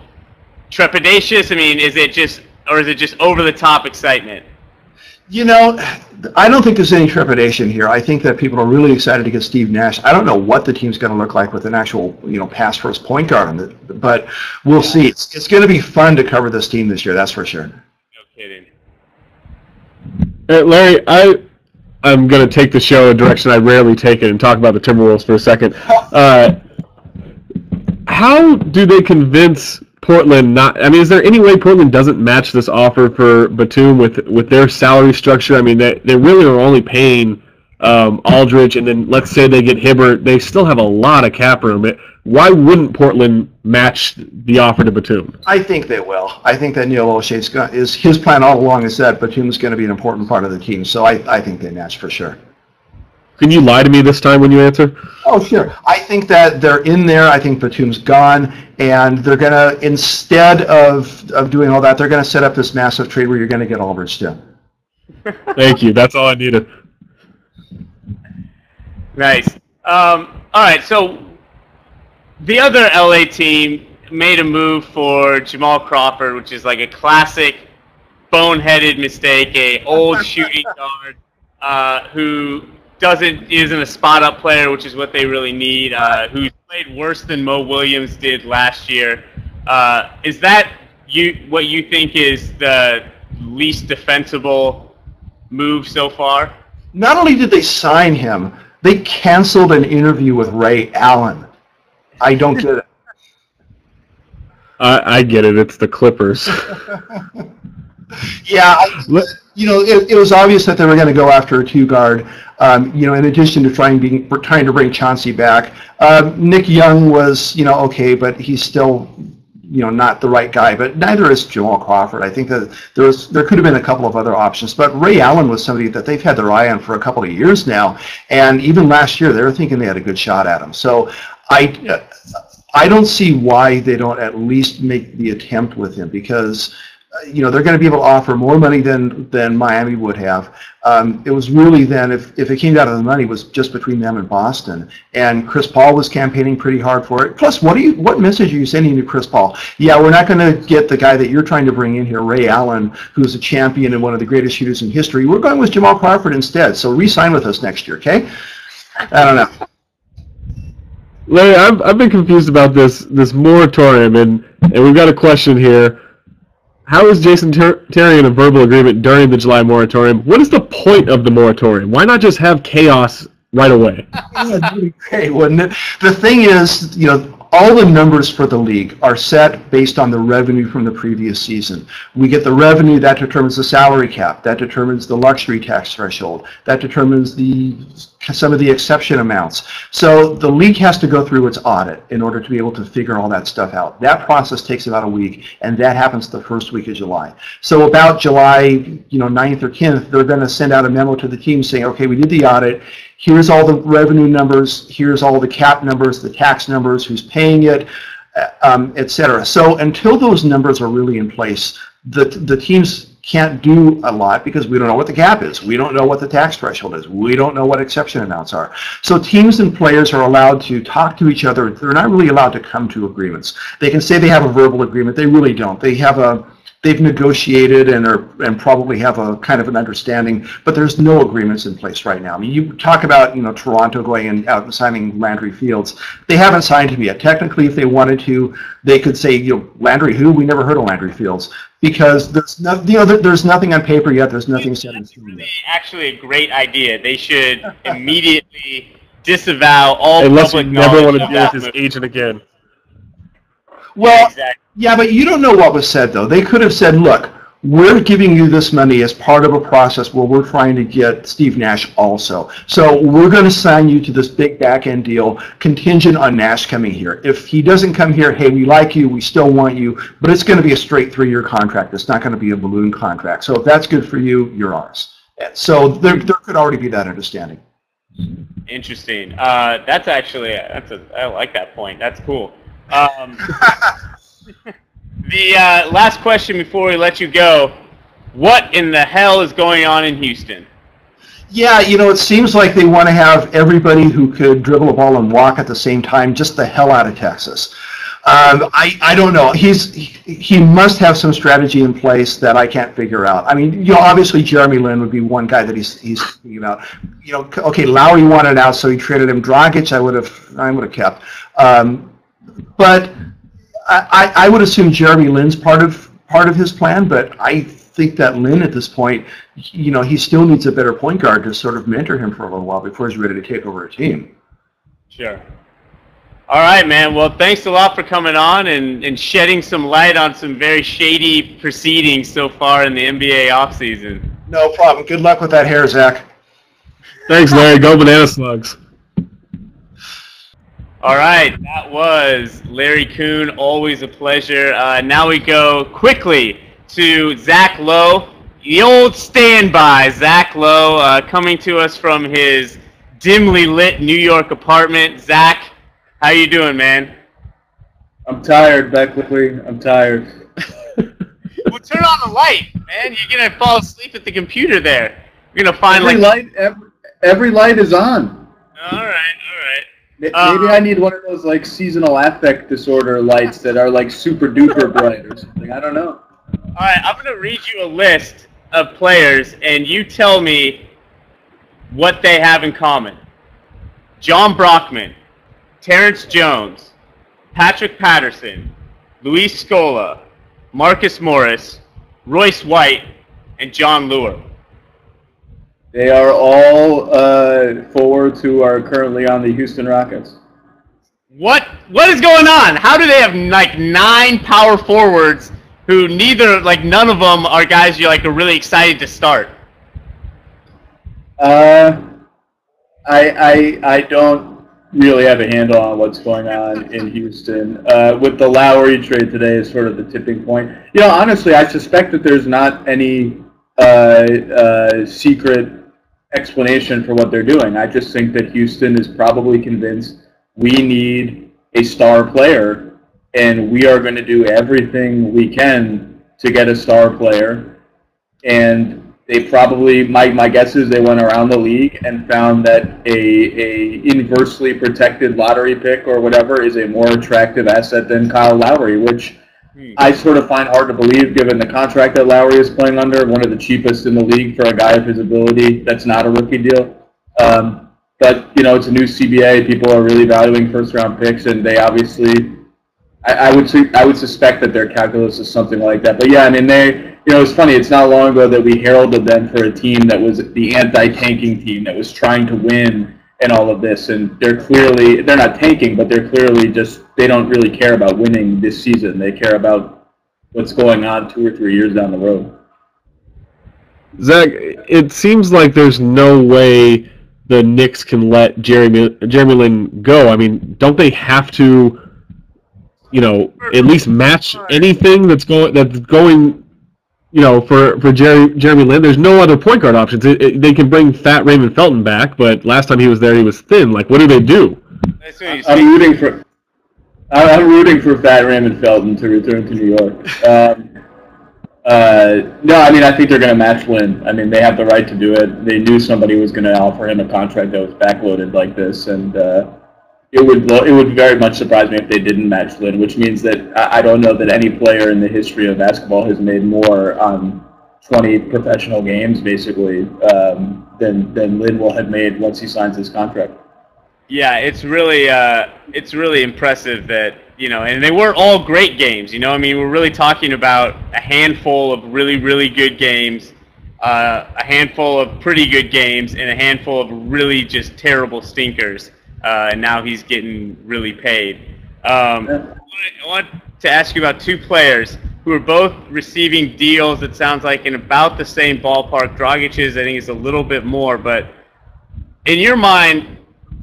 trepidatious? I mean, is it just over the top excitement? I don't think there's any trepidation here. I think that people are really excited to get Steve Nash. I don't know what the team's going to look like with an actual, pass first point guard on it, but we'll see. It's going to be fun to cover this team this year, that's for sure. No kidding. Larry, I'm going to take the show a direction I rarely take it and talk about the Timberwolves for a second. How do they convince Portland is there any way Portland doesn't match this offer for Batum with their salary structure? I mean, they really are only paying Aldridge, and then let's say they get Hibbert, they still have a lot of cap room. Why wouldn't Portland match the offer to Batum? I think they will. I think that Neil Olshey's his plan all along is that Batum's going to be an important part of the team, so I think they match for sure. Can you lie to me this time when you answer? Oh, sure. I think that they're in there. I think Batum's gone, and they're going to, instead of doing all that, they're going to set up this massive trade where you're going to get Aldridge too. Thank you. That's all I needed. Nice. All right, so the other LA team made a move for Jamal Crawford, which is like a classic boneheaded mistake, a old shooting guard who isn't a spot-up player, which is what they really need, who's played worse than Mo Williams did last year. Is that what you think is the least defensible move so far? Not only did they sign him, they canceled an interview with Ray Allen. I don't get it. I get it. It's the Clippers. Yeah, it was obvious that they were going to go after a two-guard. In addition to trying to bring Chauncey back, Nick Young was okay, but he's still not the right guy. But neither is Jamal Crawford. I think that there could have been a couple of other options. But Ray Allen was somebody that they've had their eye on for a couple of years now, and even last year they were thinking they had a good shot at him. So I don't see why they don't at least make the attempt with him, because they're going to be able to offer more money than Miami would have. It was really then, if it came down to the money, it was just between them and Boston. And Chris Paul was campaigning pretty hard for it. Plus, what message are you sending to Chris Paul? Yeah, we're not going to get the guy that you're trying to bring in here, Ray Allen, who's a champion and one of the greatest shooters in history. We're going with Jamal Crawford instead. So re-sign with us next year, okay? I don't know. Larry, I've been confused about this moratorium, and we've got a question here. How is Jason Terry in a verbal agreement during the July moratorium? What is the point of the moratorium? Why not just have chaos right away? Yeah, that'd be great, wouldn't it? The thing is, all the numbers for the league are set based on the revenue from the previous season. We get the revenue, that determines the salary cap, that determines the luxury tax threshold, that determines some of the exception amounts. So the league has to go through its audit in order to be able to figure all that stuff out. That process takes about a week, and that happens the first week of July. So about July 9th or 10th, they're going to send out a memo to the team saying, okay, we did the audit. Here's all the revenue numbers. Here's all the cap numbers, the tax numbers, who's paying it, etc. So until those numbers are really in place, the teams can't do a lot because we don't know what the cap is. We don't know what the tax threshold is. We don't know what exception amounts are. So teams and players are allowed to talk to each other. They're not really allowed to come to agreements. They can say they have a verbal agreement. They really don't. They they've negotiated and probably have a kind of an understanding, but there's no agreements in place right now. I mean, you talk about Toronto going out and signing Landry Fields. They haven't signed him yet. Technically, if they wanted to, they could say, Landry who? We never heard of Landry Fields, because there's there's nothing on paper yet. There's nothing set in stone yet. Actually, a great idea. They should immediately disavow all unless public you never want to knowledge deal of with that his agent again. Well, exactly. yeah, but you don't know what was said, though. They could have said, look, we're giving you this money as part of a process where we're trying to get Steve Nash also. So we're going to sign you to this big back-end deal contingent on Nash coming here. If he doesn't come here, hey, we like you, we still want you, but it's going to be a straight 3-year contract. It's not going to be a balloon contract. So if that's good for you, you're ours. So there could already be that understanding. Interesting. That's actually, I like that point. That's cool. The last question before we let you go, what in the hell is going on in Houston? Yeah, it seems like they want to have everybody who could dribble a ball and walk at the same time just the hell out of Texas. I don't know. He must have some strategy in place that I can't figure out. I mean, obviously Jeremy Lin would be one guy that he's thinking about. Okay, Lowry wanted out, so he traded him. Dragic, I would have kept. But I would assume Jeremy Lin's part of his plan, but I think that Lin at this point, he still needs a better point guard to sort of mentor him for a little while before he's ready to take over a team. Sure. All right, man. Well, thanks a lot for coming on and shedding some light on some very shady proceedings so far in the NBA offseason. No problem. Good luck with that hair, Zach. Thanks, Larry. Go Banana Slugs. All right, that was Larry Coon. Always a pleasure. Now we go quickly to Zach Lowe, the old standby. Zach Lowe coming to us from his dimly lit New York apartment. Zach, how you doing, man? I'm tired, Beckley. I'm tired. Well, turn on the light, man. You're gonna fall asleep at the computer there. You're gonna find every light is on. All right. Maybe I need one of those like seasonal affect disorder lights that are like super duper bright or something. I don't know. All right, I'm going to read you a list of players, and you tell me what they have in common. John Brockman, Terrence Jones, Patrick Patterson, Luis Scola, Marcus Morris, Royce White, and John Lure. They are all forwards who are currently on the Houston Rockets. What is going on? How do they have like 9 power forwards who none of them are guys you are really excited to start? I don't really have a handle on what's going on in Houston. With the Lowry trade today is sort of the tipping point. Honestly, I suspect that there's not any secret explanation for what they're doing. I just think that Houston is probably convinced we need a star player, and we are going to do everything we can to get a star player. And they probably, my guess is they went around the league and found that a inversely protected lottery pick or whatever is a more attractive asset than Kyle Lowry, which I sort of find hard to believe given the contract that Lowry is playing under, one of the cheapest in the league for a guy of his ability. That's not a rookie deal. But, it's a new CBA. People are really valuing first-round picks, and they obviously, I would suspect that their calculus is something like that. But, yeah, I mean, it's funny. It's not long ago that we heralded them for a team that was the anti-tanking team that was trying to win and all of this, and they're not tanking, but they're clearly they don't really care about winning this season. They care about what's going on 2 or 3 years down the road. Zach, it seems like there's no way the Knicks can let Jeremy Lin go. I mean, don't they have to, at least match anything that's going for Jeremy Lin? There's no other point guard options. They can bring fat Raymond Felton back, but last time he was there, he was thin. What do they do? I'm rooting for fat Raymond Felton to return to New York. No, I mean, I think they're going to match Lin. I mean, they have the right to do it. They knew somebody was going to offer him a contract that was backloaded like this, and it would very much surprise me if they didn't match Lin, which means that I don't know that any player in the history of basketball has made more 20 professional games, basically, than Lin will have made once he signs his contract. Yeah, it's really impressive that, and they weren't all great games. I mean, we're really talking about a handful of really, really good games, a handful of pretty good games, and a handful of really just terrible stinkers. And now he's getting really paid. I want to ask you about two players who are both receiving deals that sounds like in about the same ballpark. Dragic's, I think, is a little bit more, but in your mind,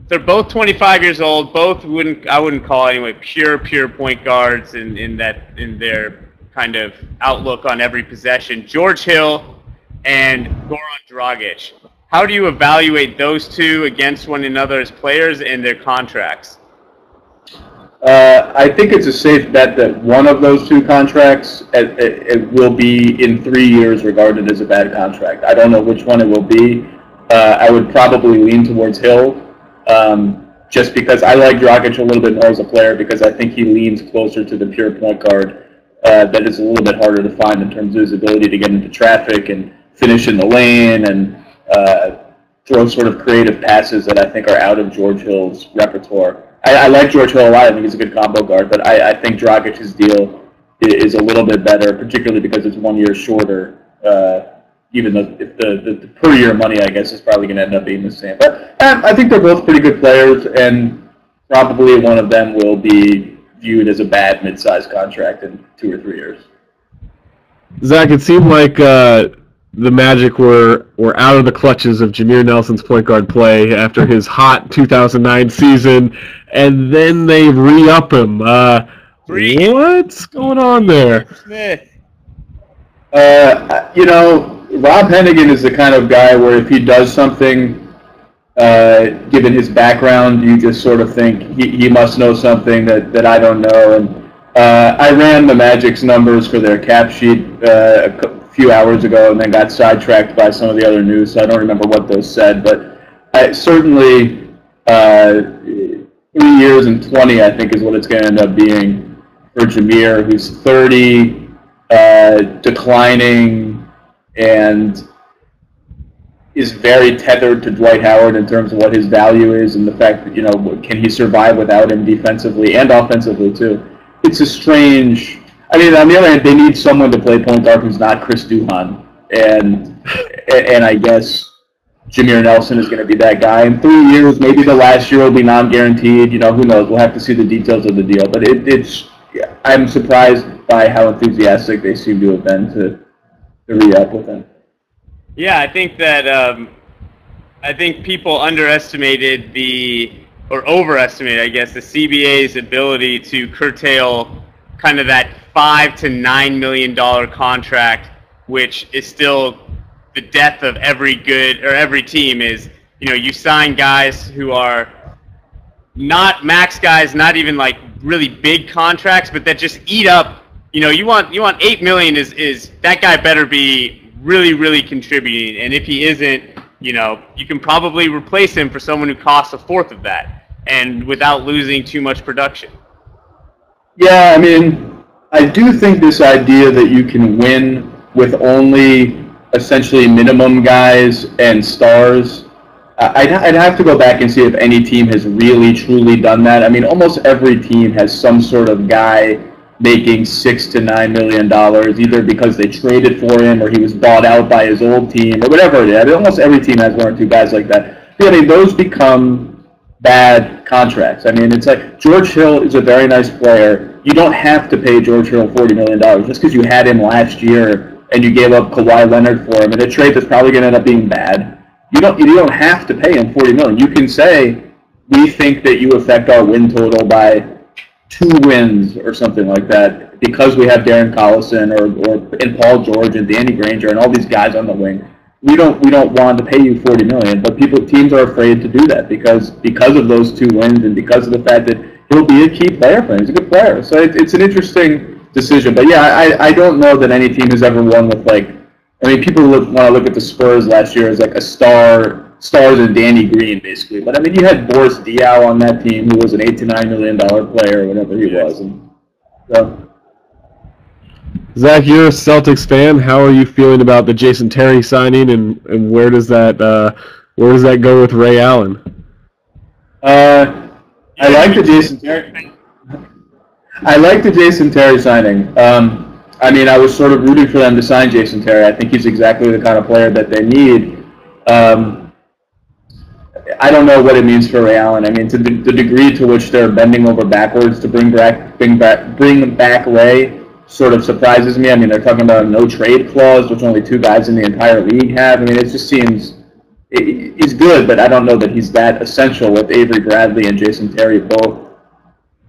they're both 25 years old. Both I wouldn't call anyway pure point guards in their kind of outlook on every possession. George Hill and Goran Dragic. How do you evaluate those two against one another as players and their contracts? I think it's a safe bet that one of those two contracts it will be in 3 years regarded as a bad contract. I don't know which one it will be. I would probably lean towards Hill, just because I like Dragic a little bit more as a player, because I think he leans closer to the pure point guard that is a little bit harder to find in terms of his ability to get into traffic and finish in the lane and throw sort of creative passes that I think are out of George Hill's repertoire. I like George Hill a lot. I think he's a good combo guard, but I think Dragic's deal is a little bit better, particularly because it's 1 year shorter, even though if the per year money, I guess, is probably going to end up being the same. But I think they're both pretty good players, and probably one of them will be viewed as a bad mid-sized contract in 2 or 3 years. Zach, it seemed like the Magic were out of the clutches of Jameer Nelson's point guard play after his hot 2009 season, and then they re-up him. What's going on there? Rob Hennigan is the kind of guy where if he does something, given his background, you just sort of think he must know something that I don't know. And I ran the Magic's numbers for their cap sheet a few hours ago and then got sidetracked by some of the other news, so I don't remember what those said. But certainly 3 years and 20, I think, is what it's going to end up being for Jameer, who's 30, declining, and is very tethered to Dwight Howard in terms of what his value is and the fact that, can he survive without him defensively and offensively too. It's a strange... I mean, on the other hand, they need someone to play point guard who's not Chris Duhon, and I guess Jameer Nelson is going to be that guy. In 3 years, maybe the last year will be non-guaranteed. Who knows? We'll have to see the details of the deal. But I'm surprised by how enthusiastic they seem to have been to re-up with him. Yeah, I think that people underestimated or overestimated, I guess, the CBA's ability to curtail kind of that $5 to $9 million contract, which is still the death of every team. Is you sign guys who are not max guys, not even like really big contracts, but that just eat up. You want $8 million is that guy better be really, really contributing, and if he isn't, you can probably replace him for someone who costs a fourth of that, and without losing too much production. Yeah, I mean, I do think this idea that you can win with only essentially minimum guys and stars, I'd have to go back and see if any team has really, truly done that. I mean, almost every team has some sort of guy making $6 to $9 million, either because they traded for him or he was bought out by his old team or whatever it is. I mean, almost every team has one or two guys like that. I mean, those become bad contracts. I mean, it's like George Hill is a very nice player. You don't have to pay George Hill $40 million just because you had him last year and you gave up Kawhi Leonard for him in a trade that's probably going to end up being bad. You don't have to pay him $40 million. You can say, we think that you affect our win total by 2 wins or something like that because we have Darren Collison and Paul George and Danny Granger and all these guys on the wing. We don't want to pay you $40 million, but teams are afraid to do that because of those 2 wins and because of the fact that he'll be a key player for them. He's a good player, so it's an interesting decision. But yeah, I don't know that any team has ever won with people want to look at the Spurs last year as like a star stars and Danny Green, basically. But, I mean, you had Boris Diaw on that team, who was an $8 to $9 million player, whatever he was. And so, Zach, you're a Celtics fan. How are you feeling about the Jason Terry signing, and where does that go with Ray Allen? I like the Jason Terry. I like the Jason Terry signing. I mean, I was sort of rooting for them to sign Jason Terry. I think he's exactly the kind of player that they need. I don't know what it means for Ray Allen. I mean, to the degree to which they're bending over backwards to bring back Ray sort of surprises me. I mean, they're talking about a no-trade clause, which only 2 guys in the entire league have. I mean, it just seems he's good, but I don't know that he's that essential with Avery Bradley and Jason Terry both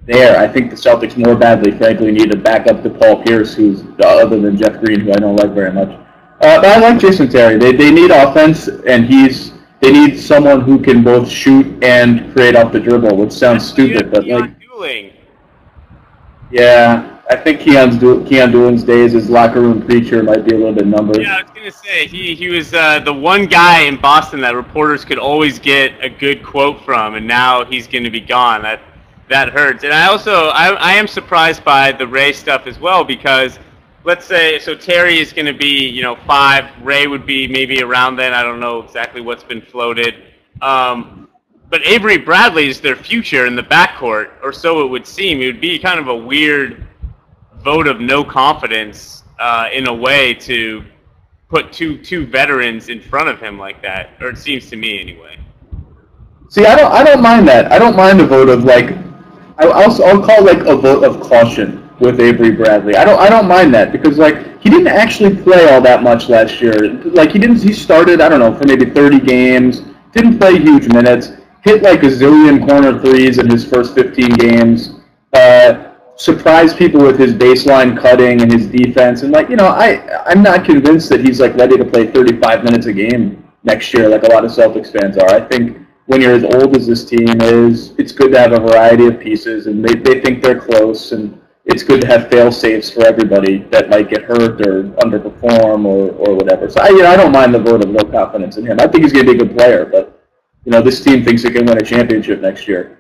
there. I think the Celtics more badly, frankly, need to back up to Paul Pierce, who's other than Jeff Green, who I don't like very much. But I like Jason Terry. They need offense, and they need someone who can both shoot and create off the dribble, which sounds stupid, but like, yeah. I think Keon Doolin's days as locker room preacher might be a little bit numbered. Yeah, I was going to say, he was the one guy in Boston that reporters could always get a good quote from, and now he's going to be gone. That hurts. And I am surprised by the Ray stuff as well, because let's say, so Terry is going to be, 5, Ray would be maybe around then, I don't know exactly what's been floated. But Avery Bradley is their future in the backcourt, or so it would seem. It would be kind of a weird vote of no confidence in a way to put two veterans in front of him like that, or it seems to me anyway. See, I don't mind that. I don't mind a vote of I'll call a vote of caution with Avery Bradley. I don't mind that, because he didn't actually play all that much last year. He started, I don't know, for maybe 30 games, didn't play huge minutes, hit a zillion corner threes in his first 15 games. Surprised people with his baseline cutting and his defense, and I'm not convinced that he's ready to play 35 minutes a game next year like a lot of Celtics fans are. I think when you're as old as this team is, it's good to have a variety of pieces, and they think they're close, and it's good to have fail-safes for everybody that might get hurt or underperform or whatever. So I don't mind the vote of no confidence in him. I think he's going to be a good player, but this team thinks it can win a championship next year.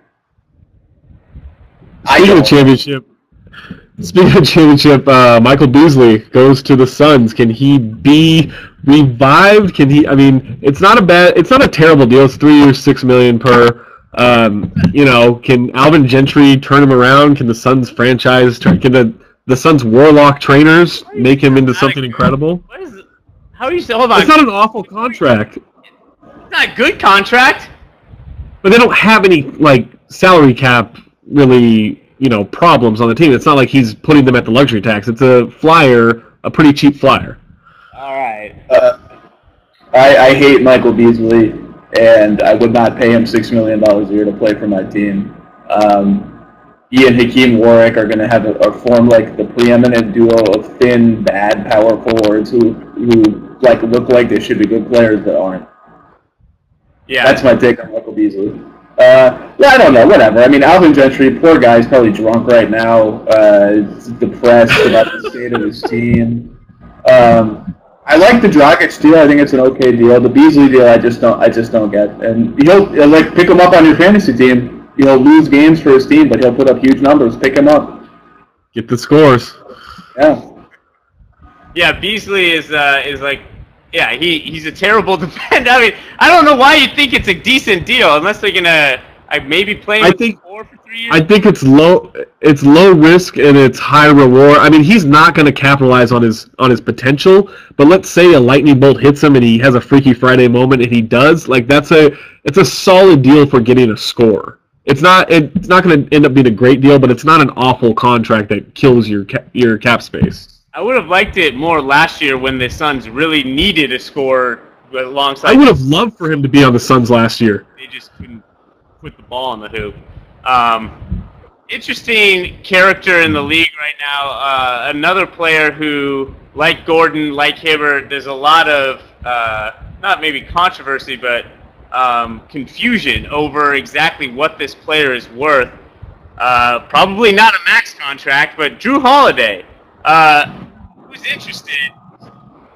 Speaking of championship, Michael Beasley goes to the Suns. Can he be revived? I mean, it's not a terrible deal. It's 3 years, $6 million per. Can Alvin Gentry turn him around? Can the Suns franchise can the Suns Warlock trainers make him into something incredible? How are you still? Hold on. It's not an awful contract. It's not a good contract. But they don't have any salary cap really, problems on the team. It's not like he's putting them at the luxury tax. It's a pretty cheap flyer. All right. I hate Michael Beasley, and I would not pay him $6 million a year to play for my team. He and Hakeem Warwick are going to form the preeminent duo of thin, bad power forwards who look like they should be good players but aren't. Yeah. That's my take on Michael Beasley. I don't know, whatever. I mean, Alvin Gentry, poor guy, is probably drunk right now. He's depressed about the state of his team. I like the Dragic deal. I think it's an okay deal. The Beasley deal, I just don't get. And he'll pick him up on your fantasy team. He'll lose games for his team, but he'll put up huge numbers. Pick him up. Get the scores. Yeah. Yeah, Beasley is he's a terrible defender. I mean, I don't know why you think it's a decent deal unless they're gonna maybe play him for 3 years. I think it's low risk and it's high reward. I mean, he's not going to capitalize on his potential, but let's say a lightning bolt hits him and he has a Freaky Friday moment and he does. It's a solid deal for getting a score. It's not going to end up being a great deal, but it's not an awful contract that kills your cap space. I would have liked it more last year when the Suns really needed a score alongside. I would have loved for him to be on the Suns last year. They just couldn't put the ball in the hoop. Interesting character in the league right now. Another player who, like Gordon, like Hibbert, there's a lot of, not maybe controversy, but confusion over exactly what this player is worth. Probably not a max contract, but Drew Holiday. Who's interested?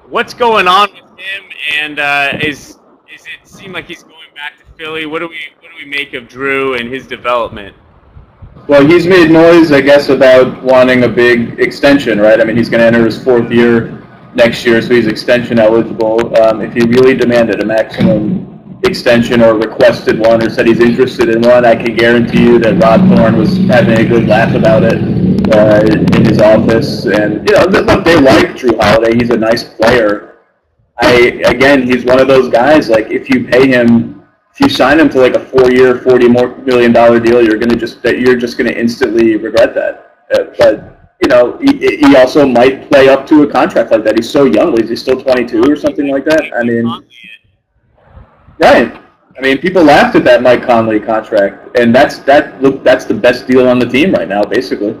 What's going on with him? And is Is it seem like he's going back to Philly? What do we make of Drew and his development? Well, he's made noise, I guess, about wanting a big extension, right? I mean, he's going to enter his 4th year next year, so he's extension eligible. If he really demanded a maximum extension or requested one or said he's interested in one, I can guarantee you that Rod Thorne was having a good laugh about it in his office. And, look, they like Drew Holiday. He's a nice player. Again, he's one of those guys, like, if you pay him, if you sign him to like a 4-year, $40 million deal, you're just gonna instantly regret that. But he also might play up to a contract like that. He's so young. Is he still 22 or something like that? I mean, right. I mean, people laughed at that Mike Conley contract, and that's the best deal on the team right now, basically.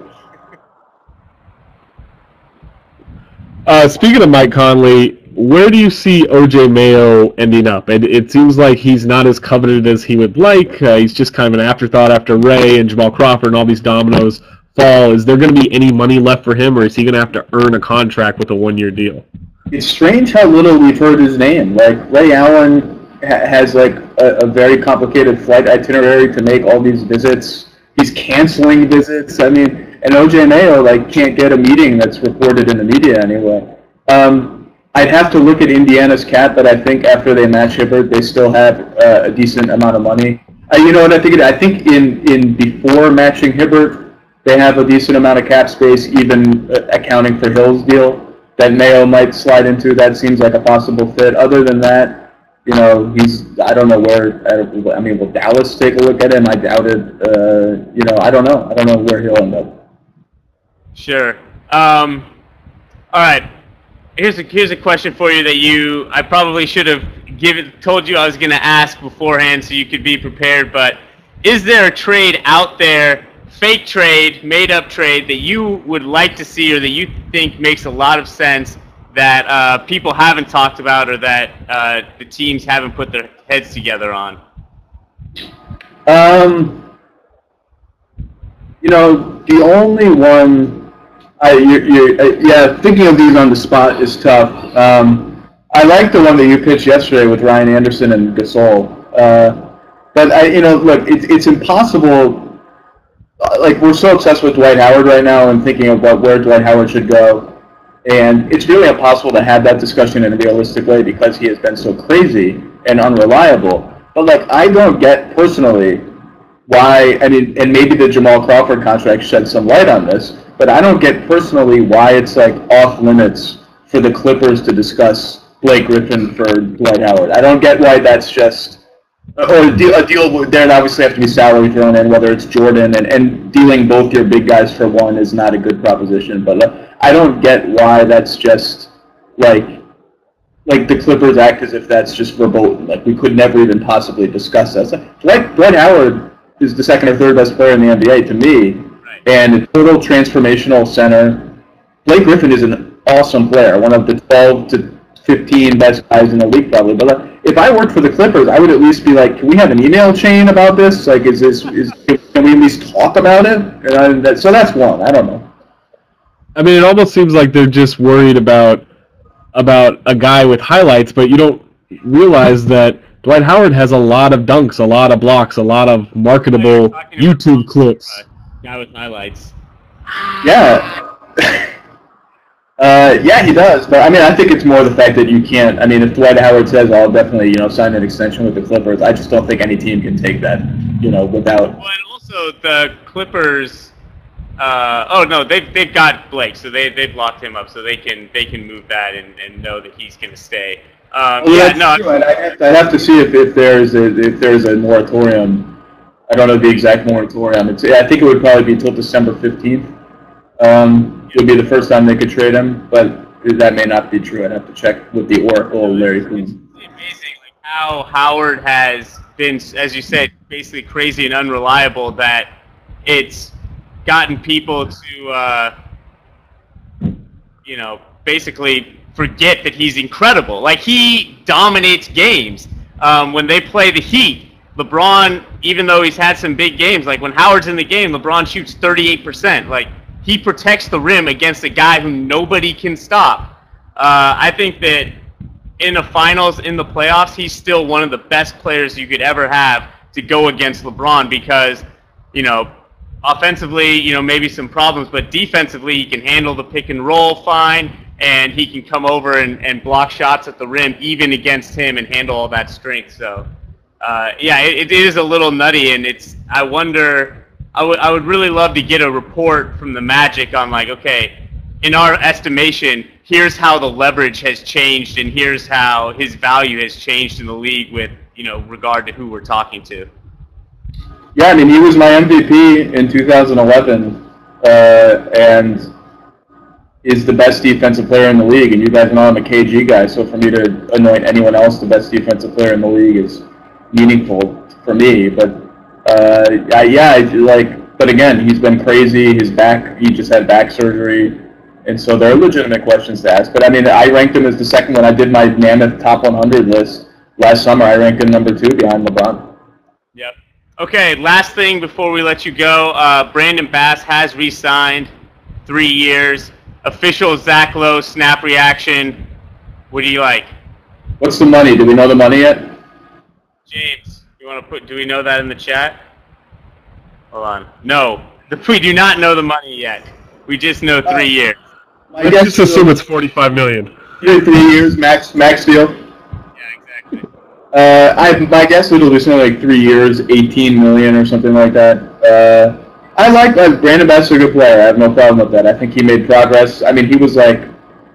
Speaking of Mike Conley, where do you see O.J. Mayo ending up? It seems like he's not as coveted as he would like. He's just kind of an afterthought after Ray and Jamal Crawford and all these dominoes fall. Is there going to be any money left for him, or is he going to have to earn a contract with a 1-year deal? It's strange how little we've heard his name. Like, Ray Allen has like a very complicated flight itinerary to make all these visits. He's canceling visits. I mean, and O.J. Mayo can't get a meeting that's reported in the media anyway. I'd have to look at Indiana's cap, but I think after they match Hibbert, they still have a decent amount of money. You know what I think? I think in before matching Hibbert, they have a decent amount of cap space, even accounting for Hill's deal, that Mayo might slide into. That seems like a possible fit. Other than that, I don't know where. I mean, will Dallas take a look at him? I doubt it. I don't know. I don't know where he'll end up. Sure. All right. Here's a question for you that I probably should have told you I was going to ask beforehand so you could be prepared. But is there a trade out there, fake trade, made up trade, that you would like to see or that you think makes a lot of sense that people haven't talked about or that the teams haven't put their heads together on? The only one. Thinking of these on the spot is tough. I like the one that you pitched yesterday with Ryan Anderson and Gasol. But look, it's impossible. We're so obsessed with Dwight Howard right now and thinking about where Dwight Howard should go, and it's really impossible to have that discussion in a realistic way because he has been so crazy and unreliable. But I don't get personally why. I mean, and maybe the Jamal Crawford contract sheds some light on this. But I don't get personally why it's off limits for the Clippers to discuss Blake Griffin for Dwight Howard. I don't get why that's just a deal. There'd obviously have to be salary thrown in, whether it's Jordan and dealing both your big guys for one is not a good proposition. But I don't get why that's just the Clippers act as if that's just verboten. We could never even possibly discuss that. Dwight Howard is the second or third best player in the NBA to me. And a total transformational center. Blake Griffin is an awesome player, one of the 12 to 15 best guys in the league probably. But if I worked for the Clippers, I would at least be can we have an email chain about this? Can we at least talk about it? So that's one. I don't know. I mean, it almost seems like they're just worried about a guy with highlights, but you don't realize that Dwight Howard has a lot of dunks, a lot of blocks, a lot of marketable YouTube clips. Guy with highlights. Yeah. He does. But, I mean, I think it's more the fact that you can't. I mean, if Dwight Howard says, I'll definitely, sign an extension with the Clippers, I just don't think any team can take that, without. Well, and also the Clippers, they've got Blake, so they've locked him up, so they can move that and know that he's going to stay. True. I'd have to see if there's a moratorium. I don't know the exact moratorium. I think it would probably be until December 15th. It would be the first time they could trade him, but that may not be true. I'd have to check with the Oracle, Larry Queen. It's amazing how Howard has been, as you said, basically crazy and unreliable that it's gotten people to, basically forget that he's incredible. He dominates games. When they play the Heat, LeBron, even though he's had some big games, when Howard's in the game, LeBron shoots 38%. He protects the rim against a guy who nobody can stop. I think that in the finals, in the playoffs, he's still one of the best players you could ever have to go against LeBron because, you know, offensively, you know, maybe some problems, but defensively he can handle the pick and roll fine, and he can come over and block shots at the rim even against him and handle all that strength. So, yeah, it is a little nutty, and I wonder, I would really love to get a report from the Magic on, like, okay, in our estimation, here's how the leverage has changed, and here's how his value has changed in the league with, you know, regard to who we're talking to. Yeah, I mean, he was my MVP in 2011, and is the best defensive player in the league, and you guys know I'm a KG guy, so for me to anoint anyone else the best defensive player in the league is meaningful for me, but but again, he's been crazy, he just had back surgery, and so there are legitimate questions to ask, but I mean, I ranked him as the second when I did my Mammoth Top 100 list last summer. I ranked him number 2 behind LeBron. Yep. Okay, last thing before we let you go, Brandon Bass has re-signed 3 years. Official Zach Lowe snap reaction. What do you like? What's the money? Do we know the money yet? James, you want to do we know that in the chat? Hold on. No, we do not know the money yet. We just know 3 years. I just assume it's $45 million. 3 years, max deal. Yeah, exactly. My guess it'll be something like 3 years, $18 million or something like that. I like Brandon Bass is a good player. I have no problem with that. I think he made progress. I mean, he was like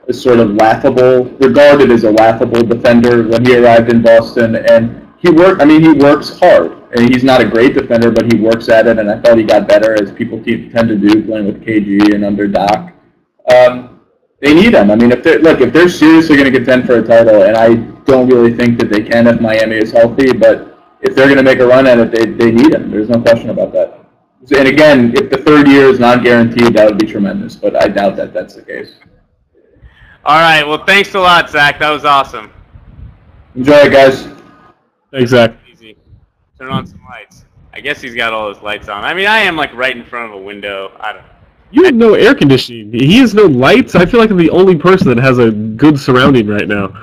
a sort of regarded as a laughable defender when he arrived in Boston, and he works hard. And he's not a great defender, but he works at it, and I thought he got better, as people tend to do, playing with KG and under Doc. They need him. I mean, if they're seriously going to contend for a title, and I don't really think that they can if Miami is healthy, but if they're going to make a run at it, they need him. There's no question about that. And again, if the 3rd year is not guaranteed, that would be tremendous, but I doubt that that's the case. All right, well, thanks a lot, Zach. That was awesome. Enjoy it, guys. Thanks, Zach. Easy. Turn on some lights. I guess he's got all his lights on. I mean, I am, like, right in front of a window. I don't know. You have no air conditioning. He has no lights. I feel like I'm the only person that has a good surrounding right now.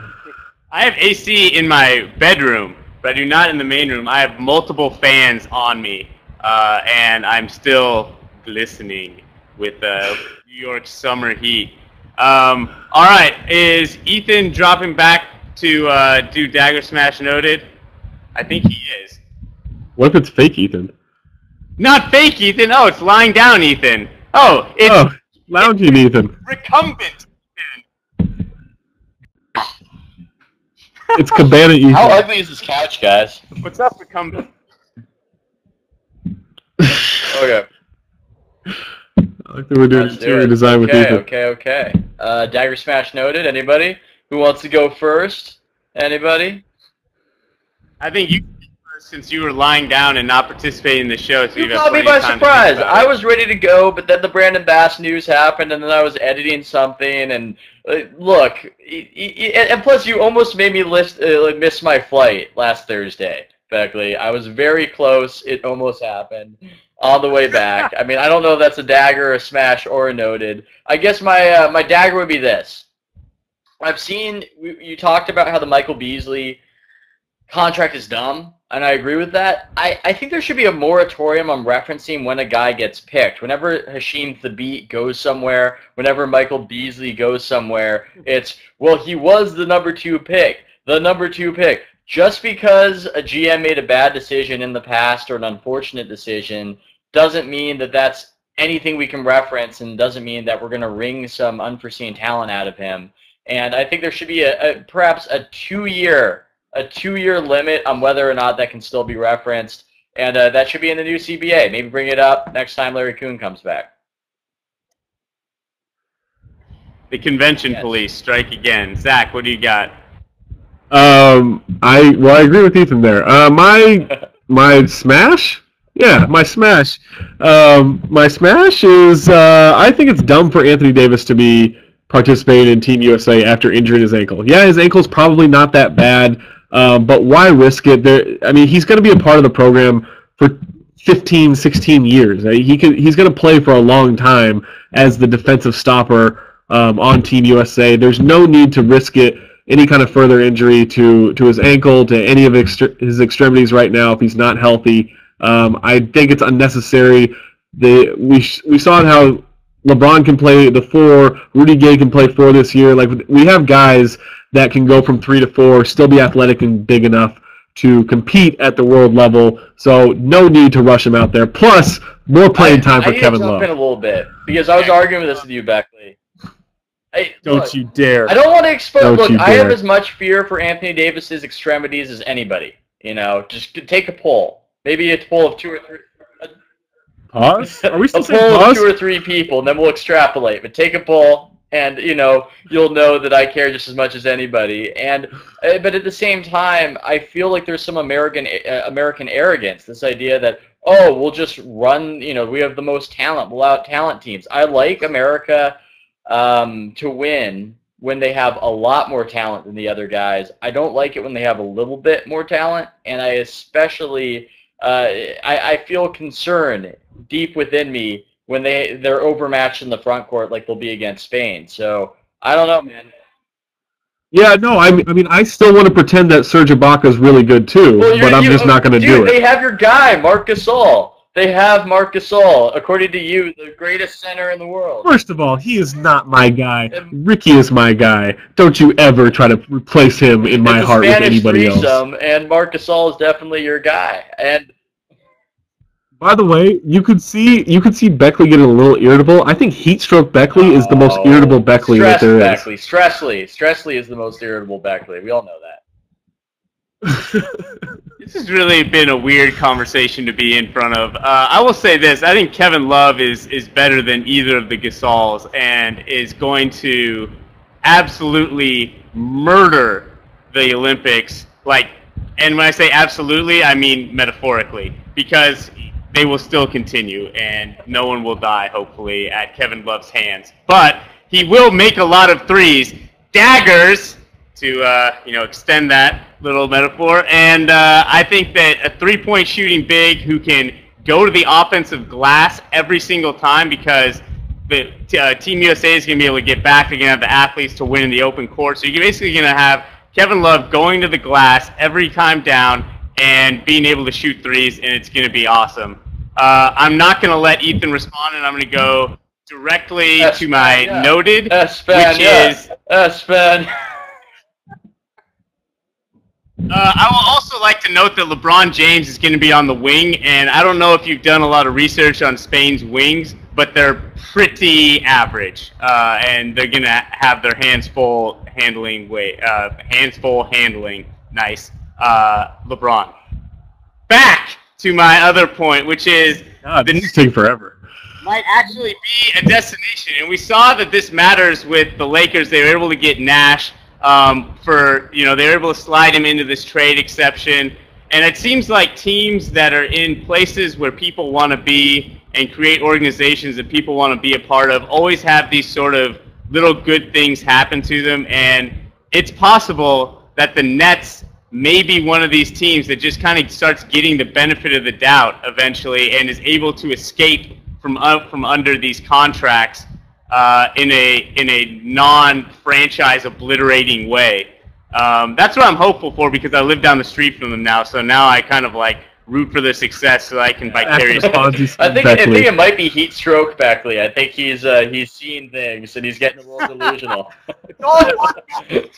I have AC in my bedroom, but I do not in the main room. I have multiple fans on me, and I'm still glistening with New York summer heat. All right, is Ethan dropping back to do Dagger Smash Noted? I think he is. What if it's fake Ethan? Not fake Ethan. Oh, it's lying down Ethan. Oh, it's lounging Ethan. Recumbent Ethan. It's Cabana Ethan. How ugly is this couch, guys? What's up, Recumbent? Okay. I like that we're doing interior design with Ethan. Okay. Dagger Smash Noted. Anybody who wants to go first? Anybody? I think you first, since you were lying down and not participating in the show. So you caught me by surprise. I was ready to go, but then the Brandon Bass news happened, and then I was editing something. And look, and plus you almost made me miss my flight last Thursday. Beckley, I was very close. It almost happened on the way back. I mean, I don't know if that's a dagger, a smash, or a noted. I guess my dagger would be this. I've seen you talked about how the Michael Beasley contract is dumb, and I agree with that. I think there should be a moratorium on referencing when a guy gets picked. Whenever Hasheem Thabeet goes somewhere, whenever Michael Beasley goes somewhere, it's, well, he was the number 2 pick. The number 2 pick. Just because a GM made a bad decision in the past or an unfortunate decision doesn't mean that that's anything we can reference, and doesn't mean that we're going to wring some unforeseen talent out of him. And I think there should be perhaps a 2-year limit on whether or not that can still be referenced, and that should be in the new CBA. Maybe bring it up next time Larry Coon comes back. The convention police strike again. Zach, what do you got? I agree with Ethan there. My smash? Yeah, my smash. My smash is I think it's dumb for Anthony Davis to be participating in Team USA after injuring his ankle. Yeah, his ankle's probably not that bad, but why risk it? I mean, he's going to be a part of the program for 15, 16 years. He's going to play for a long time as the defensive stopper on Team USA. There's no need to risk it any kind of further injury to his ankle, to any of his extremities right now if he's not healthy. I think it's unnecessary. We saw how LeBron can play the 4, Rudy Gay can play 4 this year. Like, we have guys that can go from 3 to 4, still be athletic and big enough to compete at the world level. So no need to rush him out there. Plus, more playing time for Kevin Love. I need to jump in a little bit because I was arguing with this with you, Beckley. Don't you dare! I don't want to expose. Look, I have as much fear for Anthony Davis's extremities as anybody. You know, just take a poll. Maybe a poll of 2 or 3. Pause? Are we still saying poll pause? of 2 or 3 people, and then we'll extrapolate. But take a poll, and you'll know that I care just as much as anybody. And but at the same time, I feel like there's some American arrogance. This idea that we'll just run. We have the most talent. We'll out talent teams. I like America to win when they have a lot more talent than the other guys. I don't like it when they have a little bit more talent, and I especially I feel concerned deep within me when they're overmatched in the front court like they'll be against Spain. So I don't know, man. Yeah, no, I mean, I still want to pretend that Serge Ibaka is really good too, but I'm just not going to do it. They have your guy, Marc Gasol. They have Marc Gasol, according to you, the greatest center in the world. First of all, he is not my guy. Ricky is my guy. Don't you ever try to replace him in my heart with anybody else. And Marc Gasol is definitely your guy. And by the way, you could see Beckley getting a little irritable. I think Heatstroke Beckley is the most irritable Beckley that there is. Stressley is the most irritable Beckley. We all know that. This has really been a weird conversation to be in front of. I will say this. I think Kevin Love is better than either of the Gasols and is going to absolutely murder the Olympics. And when I say absolutely, I mean metaphorically, because they will still continue and no one will die, hopefully, at Kevin Love's hands. But he will make a lot of threes, daggers, to extend that little metaphor. And I think that a three-point shooting big who can go to the offensive glass every single time, because the Team USA is going to be able to get back. They're going to have the athletes to win in the open court. So you're basically going to have Kevin Love going to the glass every time down and being able to shoot threes, and it's going to be awesome. I'm not going to let Ethan respond, and I'm going to go directly to my noted, which is Espen. I will also like to note that LeBron James is going to be on the wing, and I don't know if you've done a lot of research on Spain's wings, but they're pretty average, and they're going to have their hands full handling. Nice, LeBron. Back to my other point, which is this is taking forever. Might actually be a destination, and we saw that this matters with the Lakers. They were able to get Nash. They were able to slide him into this trade exception, and it seems like teams that are in places where people want to be and create organizations that people want to be a part of always have these sort of little good things happen to them, and it's possible that the Nets may be one of these teams that just kind of starts getting the benefit of the doubt eventually and is able to escape from under these contracts in a non-franchise obliterating way. That's what I'm hopeful for, because I live down the street from them now. So now I kind of root for their success so I can vicariously. I think it might be heat stroke Beckley. I think he's seeing things and he's getting a little delusional. I think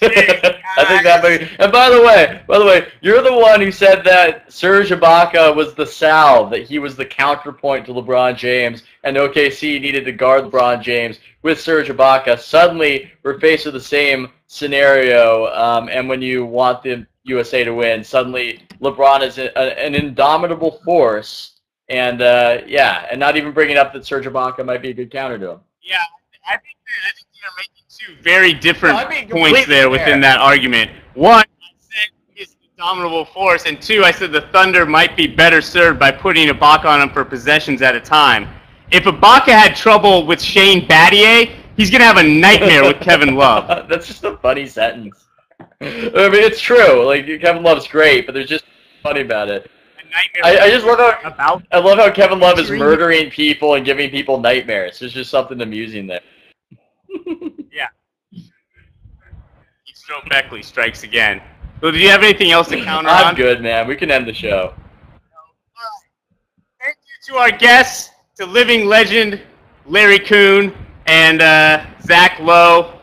that might be. And by the way, you're the one who said that Serge Ibaka was the salve, that he was the counterpoint to LeBron James, and OKC needed to guard LeBron James with Serge Ibaka. Suddenly, we're faced with the same scenario, and when you want the USA to win, suddenly LeBron is an indomitable force, and and not even bringing up that Serge Ibaka might be a good counter to him. Yeah, I think you're making two very different points there within that argument. One, I said he's an indomitable force, and two, I said the Thunder might be better served by putting Ibaka on him for possessions at a time. If Ibaka had trouble with Shane Battier, he's going to have a nightmare with Kevin Love. That's just a funny sentence. I mean, it's true. Kevin Love's great, but there's just funny about it. I just love how Kevin Love is murdering people and giving people nightmares. There's just something amusing there. Yeah. Stroke Beckley strikes again. Well, do you have anything else to counter I'm on? good, man. We can end the show. Thank you to our guests, to living legend Larry Coon and Zach Lowe,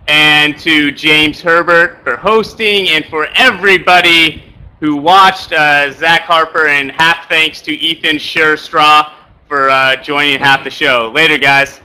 and to James Herbert for hosting, and for everybody who watched, Zach Harper, and half thanks to Ethan Surestraw for joining half the show. Later, guys.